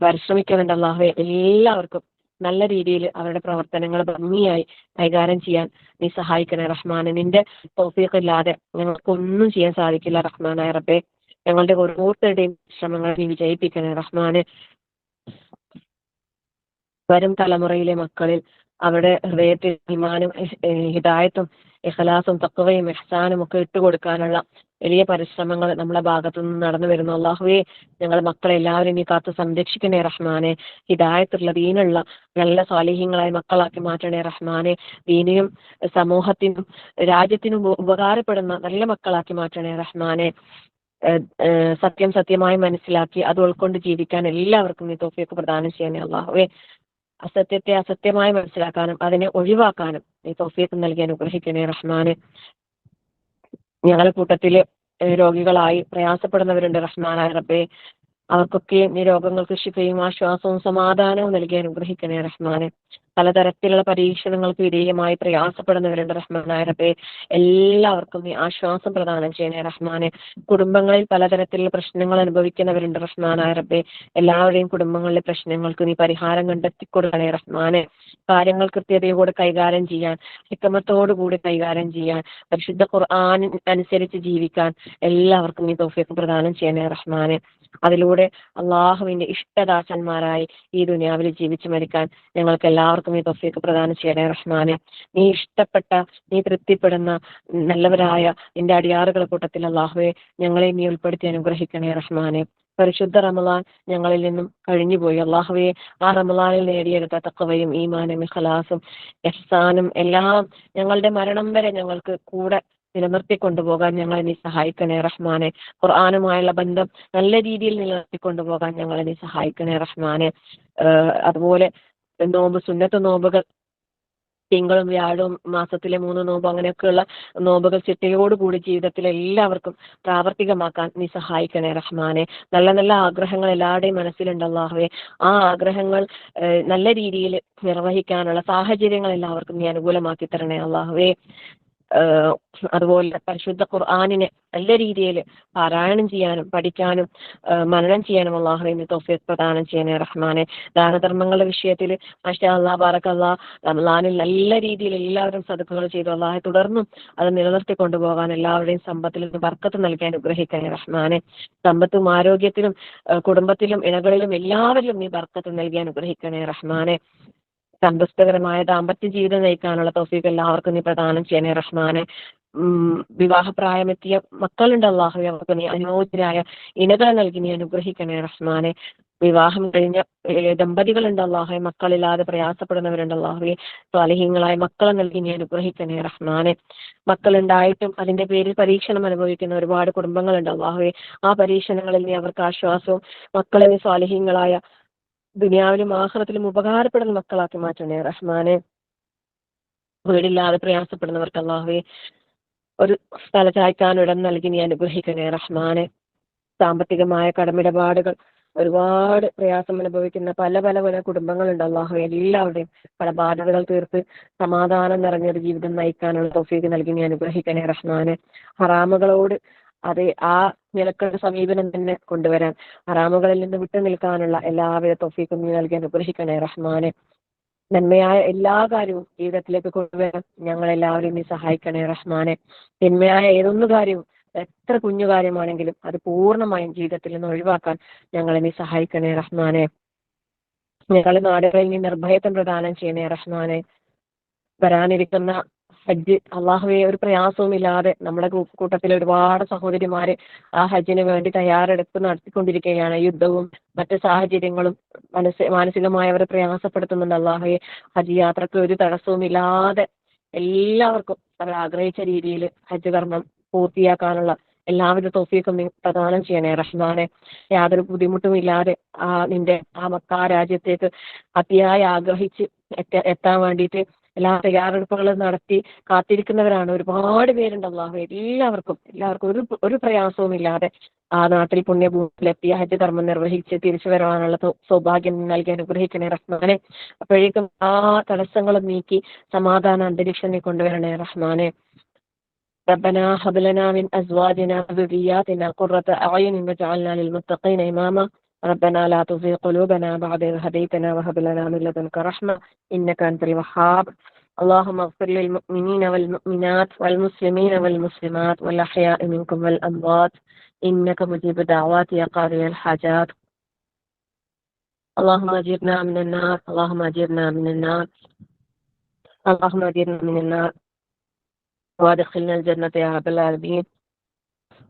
പരിശ്രമിക്കുന്നുണ്ട് അല്ലാഹുവേ. എല്ലാവർക്കും നല്ല രീതിയിൽ അവരുടെ പ്രവർത്തനങ്ങൾ ഭംഗിയായി കൈകാര്യം ചെയ്യാൻ നീ സഹായിക്കണേ റഹ്മാനെ. നിന്റെ തൗഫീഖ് ഇല്ലാതെ ഞങ്ങൾക്കൊന്നും ചെയ്യാൻ സാധിക്കില്ല റഹ്മാനായ റബ്ബേ. ഞങ്ങളുടെ ഓരോരുത്തരുടെയും ശ്രമങ്ങൾ നീ വിജയിപ്പിക്കണേ റഹ്മാനെ. വരും തലമുറയിലെ മക്കളിൽ അവരുടെ ഹൃദയത്തിൽ ഈമാനും ഹിദായത്തും ഇഖ്ലാസും തഖ്വയും ഇഹ്സാനും ഒക്കെ ഇട്ടുകൊടുക്കാനുള്ള വലിയ പരിശ്രമങ്ങൾ നമ്മുടെ ഭാഗത്തു നിന്ന് നടന്നു വരുന്നു. അല്ലാഹുവേ, ഞങ്ങളുടെ മക്കളെ എല്ലാവരും നീ കാത്തു സംരക്ഷിക്കണേ റഹ്മാനെ. ഹിദായത്തുള്ള ദീനുള്ള നല്ല സ്വാലിഹ്യങ്ങളായ മക്കളാക്കി മാറ്റണേ റഹ്മാനെ. ദീനിനും സമൂഹത്തിനും രാജ്യത്തിനും ഉപകാരപ്പെടുന്ന നല്ല മക്കളാക്കി മാറ്റണേ റഹ്മാനെ. സത്യം സത്യമായി മനസ്സിലാക്കി അത് ഉൾക്കൊണ്ട് ജീവിക്കാൻ എല്ലാവർക്കും നീ തൗഫീഖ് പ്രദാനം ചെയ്യണേ അല്ലാഹുവേ. അസത്യത്തെ അസത്യമായി മനസ്സിലാക്കാനും അതിനെ ഒഴിവാക്കാനും നീ തൗഫീഖ് നൽകി അനുഗ്രഹിക്കണേ റഹ്മാനെ. ഞങ്ങളുടെ കൂട്ടത്തില് രോഗികളായി പ്രയാസപ്പെടുന്നവരുണ്ട് റഹ്മാനായ റബ്ബേ. അവർക്കൊക്കെ നീ രോഗങ്ങൾക്ക് ശിഫയും ആശ്വാസവും സമാധാനവും നൽകി അനുഗ്രഹിക്കണേ റഹ്മാനെ. പലതരത്തിലുള്ള പരീക്ഷണങ്ങൾക്ക് വിധേയമായി പ്രയാസപ്പെടുന്നവരുണ്ട് റഹ്മാനായ റബ്ബേ. എല്ലാവർക്കും നീ ആശ്വാസം പ്രദാനം ചെയ്യണേ റഹ്മാനെ. കുടുംബങ്ങളിൽ പലതരത്തിലുള്ള പ്രശ്നങ്ങൾ അനുഭവിക്കുന്നവരുണ്ട് റഹ്മാനായ റബ്ബേ. എല്ലാവരുടെയും കുടുംബങ്ങളിലെ പ്രശ്നങ്ങൾക്ക് നീ പരിഹാരം കണ്ടെത്തിക്കൊടുക്കണേ റഹ്മാനെ. കാര്യങ്ങൾ കൃത്യതയോടെ കൈകാര്യം ചെയ്യാൻ, ഹിക്മത്തോടുകൂടി കൈകാര്യം ചെയ്യാൻ, പരിശുദ്ധ ഖുർആൻ അനുസരിച്ച് ജീവിക്കാൻ എല്ലാവർക്കും നീ തൗഫീഖ് പ്രദാനം ചെയ്യണേ റഹ്മാനെ. അതിലൂടെ അള്ളാഹുവിന്റെ ഇഷ്ടദാസന്മാരായി ഈ ദുനിയാവിൽ ജീവിച്ചു മരിക്കാൻ ഞങ്ങൾക്ക് എല്ലാവർക്കും നീ തൗഫീഖ് പ്രദാനം ചെയ്യണേ റഹ്മാനെ. നീ ഇഷ്ടപ്പെട്ട, നീ തൃപ്തിപ്പെടുന്ന നല്ലവരായ നിന്റെ അടിയാറുകളുടെ കൂട്ടത്തിൽ അള്ളാഹുവെ ഞങ്ങളെ നീ ഉൾപ്പെടുത്തി അനുഗ്രഹിക്കണേ റഹ്മാനെ. പരിശുദ്ധ റമളാൻ ഞങ്ങളിൽ നിന്നും കഴിഞ്ഞുപോയി അള്ളാഹുവെ. ആ റമളാനിൽ നേടിയെടുത്ത തഖ്വയും ഈമാനും ഇഖ്ലാസും ഇഹ്സാനും എല്ലാം ഞങ്ങളുടെ മരണം വരെ ഞങ്ങൾക്ക് കൂടെ നിലനിർത്തി കൊണ്ടുപോകാൻ ഞങ്ങളെ നീ സഹായിക്കണേ റഹ്മാനെ. ഖുർആനുമായുള്ള ബന്ധം നല്ല രീതിയിൽ നിലനിർത്തി കൊണ്ടുപോകാൻ ഞങ്ങളെ നീ സഹായിക്കണേ റഹ്മാനെ. അതുപോലെ നോമ്പ്, സുന്നത്ത് നോമ്പുകൾ തിങ്കളും വ്യാഴവും മാസത്തിലെ 3 നോമ്പ് അങ്ങനെയൊക്കെയുള്ള നോമ്പുകൾ ചിട്ടയോടുകൂടി ജീവിതത്തിൽ എല്ലാവർക്കും പ്രാവർത്തികമാക്കാൻ നീ സഹായിക്കണേ റഹ്മാനെ. നല്ല നല്ല ആഗ്രഹങ്ങൾ എല്ലാവരുടെയും മനസ്സിലുണ്ട് അല്ലാഹുവേ. ആ ആഗ്രഹങ്ങൾ നല്ല രീതിയിൽ നിർവഹിക്കാനുള്ള സാഹചര്യങ്ങൾ എല്ലാവർക്കും നീ അനുകൂലമാക്കി തരണേ അല്ലാഹുവേ. അതുപോലെ പരിശുദ്ധ ഖുർആനിനെ നല്ല രീതിയിൽ പാരായണം ചെയ്യാനും പഠിക്കാനും മനനം ചെയ്യാനും അല്ലാഹുവേ നീ തൗഫീഖ് പ്രദാനം ചെയ്യണേ റഹ്മാനെ. ദാനധർമ്മങ്ങളുടെ വിഷയത്തിൽ മാഷാ അല്ലാഹ് ബാറക്കല്ലാഹ് റമളാനിൽ നല്ല രീതിയിൽ എല്ലാവരും സദഖകൾ ചെയ്തു അല്ലാഹ് തുടർന്നും അത് നിലനിർത്തി കൊണ്ടുപോകാൻ എല്ലാവരുടെയും സമ്പത്തിൽ നിന്ന് ബർക്കത്ത് നൽകി അനുഗ്രഹിക്കണേ റഹ്മാനെ. സമ്പത്തും ആരോഗ്യത്തിലും കുടുംബത്തിലും ഇണകളിലും എല്ലാവരിലും നീ ബർക്കത്ത് നൽകി അനുഗ്രഹിക്കണേ റഹ്മാനെ. സന്തുഷ്ടകരമായ ദാമ്പത്യ ജീവിതം നയിക്കാനുള്ള തൗഫീഖ് എല്ലാവർക്കും നീ പ്രദാനം ചെയ്യണേ റഹ്മാനെ. വിവാഹപ്രായമെത്തിയ മക്കളുണ്ട് അല്ലാഹുവേ, അവർക്ക് നീ അനുയോജ്യരായ ഇണകളെ നൽകി നീ അനുഗ്രഹിക്കണേ റഹ്മാനെ. വിവാഹം കഴിഞ്ഞ ദമ്പതികളുണ്ട് അല്ലാഹുവേ, മക്കളില്ലാതെ പ്രയാസപ്പെടുന്നവരുണ്ട് അല്ലാഹുവേ. സ്വാലിഹീങ്ങളായ മക്കളെ നൽകി നീ അനുഗ്രഹിക്കണേ റഹ്മാനെ. മക്കളുണ്ടായിട്ടും അതിന്റെ പേരിൽ പരീക്ഷണം അനുഭവിക്കുന്ന ഒരുപാട് കുടുംബങ്ങളുണ്ട് അല്ലാഹുവേ. ആ പരീക്ഷണങ്ങളിൽ നീ അവർക്ക് ആശ്വാസവും മക്കളെ നീ സ്വാലിഹീങ്ങളായ ദുനിയാവിലും ആഖിറത്തിലും ഉപകാരപ്പെടുന്ന മക്കളാക്കി മാറ്റണേ റഹ്മാനെ. വീടില്ലാതെ പ്രയാസപ്പെടുന്നവർക്ക് അല്ലാഹുവേ ഒരു സ്ഥല ചായ്ക്കാൻ ഇടം നൽകി നീ അനുഗ്രഹിക്കണേ റഹ്മാനെ. സാമ്പത്തികമായ കടമിടപാടുകൾ ഒരുപാട് പ്രയാസം അനുഭവിക്കുന്ന പല പല പല കുടുംബങ്ങളുണ്ട് അല്ലാഹുവേ. എല്ലാവരുടെയും കടബാധ്യതകൾ തീർത്ത് സമാധാനം നിറഞ്ഞൊരു ജീവിതം നയിക്കാനുള്ള തൗഫീഖ് നൽകി നീ അനുഗ്രഹിക്കണേ റഹ്മാനെ. ഹറാമുകളോട് അത് ആ നിലക്കുള്ള സമീപനം തന്നെ കൊണ്ടുവരാൻ, ഹറാമുകളിൽ നിന്ന് വിട്ടു നിൽക്കാനുള്ള എല്ലാവിധ തൗഫീഖും നീ നൽകി അനുഗ്രഹിക്കണേ റഹ്മാനെ. നന്മയായ എല്ലാ കാര്യവും ജീവിതത്തിലേക്ക് കൊണ്ടുവരാൻ ഞങ്ങളെല്ലാവരും നീ സഹായിക്കണേ റഹ്മാനെ. തിന്മയായ ഏതൊന്നു കാര്യവും, എത്ര കുഞ്ഞു കാര്യമാണെങ്കിലും അത് പൂർണ്ണമായും ജീവിതത്തിൽ നിന്ന് ഒഴിവാക്കാൻ ഞങ്ങളെ നീ സഹായിക്കണേ റഹ്മാനെ. ഞങ്ങളുടെ നാടുകളിൽ നീ നിർഭയത്വം പ്രദാനം ചെയ്യണേ റഹ്മാനെ. വരാനിരിക്കുന്ന ഹജ്ജ് അള്ളാഹുവെ ഒരു പ്രയാസവും ഇല്ലാതെ നമ്മുടെ കൂട്ടത്തിൽ ഒരുപാട് സഹോദരിമാര് ആ ഹജ്ജിന് വേണ്ടി തയ്യാറെടുപ്പ് നടത്തിക്കൊണ്ടിരിക്കുകയാണ്. യുദ്ധവും മറ്റു സാഹചര്യങ്ങളും മാനസികമായി അവരെ പ്രയാസപ്പെടുത്തുന്നുണ്ട് അള്ളാഹുവെ. ഹജ്ജ് യാത്രക്ക് ഒരു തടസ്സവും ഇല്ലാതെ എല്ലാവർക്കും അവർ ആഗ്രഹിച്ച രീതിയിൽ ഹജ്ജ് കർമ്മം പൂർത്തിയാക്കാനുള്ള എല്ലാവിധ തൗഫീഖും നീ പ്രദാനം ചെയ്യണേ റഹ്മാനെ. യാതൊരു ബുദ്ധിമുട്ടും ഇല്ലാതെ നിന്റെ ആ മക്ക രാജ്യത്തേക്ക് അതിയായി ആഗ്രഹിച്ച് എത്താൻ വേണ്ടിയിട്ട് എല്ലാ തയ്യാറെടുപ്പുകളും നടത്തി കാത്തിരിക്കുന്നവരാണ് ഒരുപാട് പേരുണ്ട് അല്ലാഹുവേ. എല്ലാവർക്കും ഒരു പ്രയാസവും ഇല്ലാതെ ആ നാട്ടിൽ പുണ്യഭൂമിയിലെത്തിയ ഹജ്ജ് കർമ്മം നിർവഹിച്ച് തിരിച്ചു വരാനുള്ള സൗഭാഗ്യം നൽകി അനുഗ്രഹിക്കണേ റഹ്മാനെ. അപ്പോഴേക്കും ആ തടസ്സങ്ങളും നീക്കി സമാധാന അന്തരീക്ഷം നീ കൊണ്ടുവരണേ റഹ്മാനെ. ربنا هب لنا من ازواجنا وذرياتنا قرة اعين واجعلنا للمتقين اماما ربنا لا تزغ قلوبنا بعد إذ هديتنا وهب لنا من لدنك رحمة إنك أنت الوهاب. اللهم اغفر للمؤمنين والمؤمنات والمسلمين والمسلمات والأحياء منكم والأموات إنك مجيب الدعوات يا قاضي الحاجات. اللهم أجرنا من النار، اللهم أجرنا من النار، اللهم أجرنا من النار وادخلنا الجنة يا رب العالمين.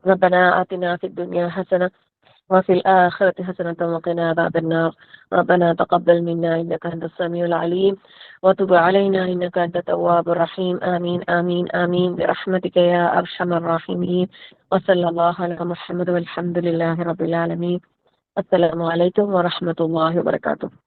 ربنا آتنا في الدنيا حسنة وفي الآخرة حسنة وقنا عذاب النار. ربنا تقبل منا إنك أنت السميع العليم وتب علينا إنك أنت التواب الرحيم. آمين آمين آمين برحمتك يا أرحم الراحمين. وصلى الله على محمد والحمد لله رب العالمين. السلام عليكم ورحمة الله وبركاته.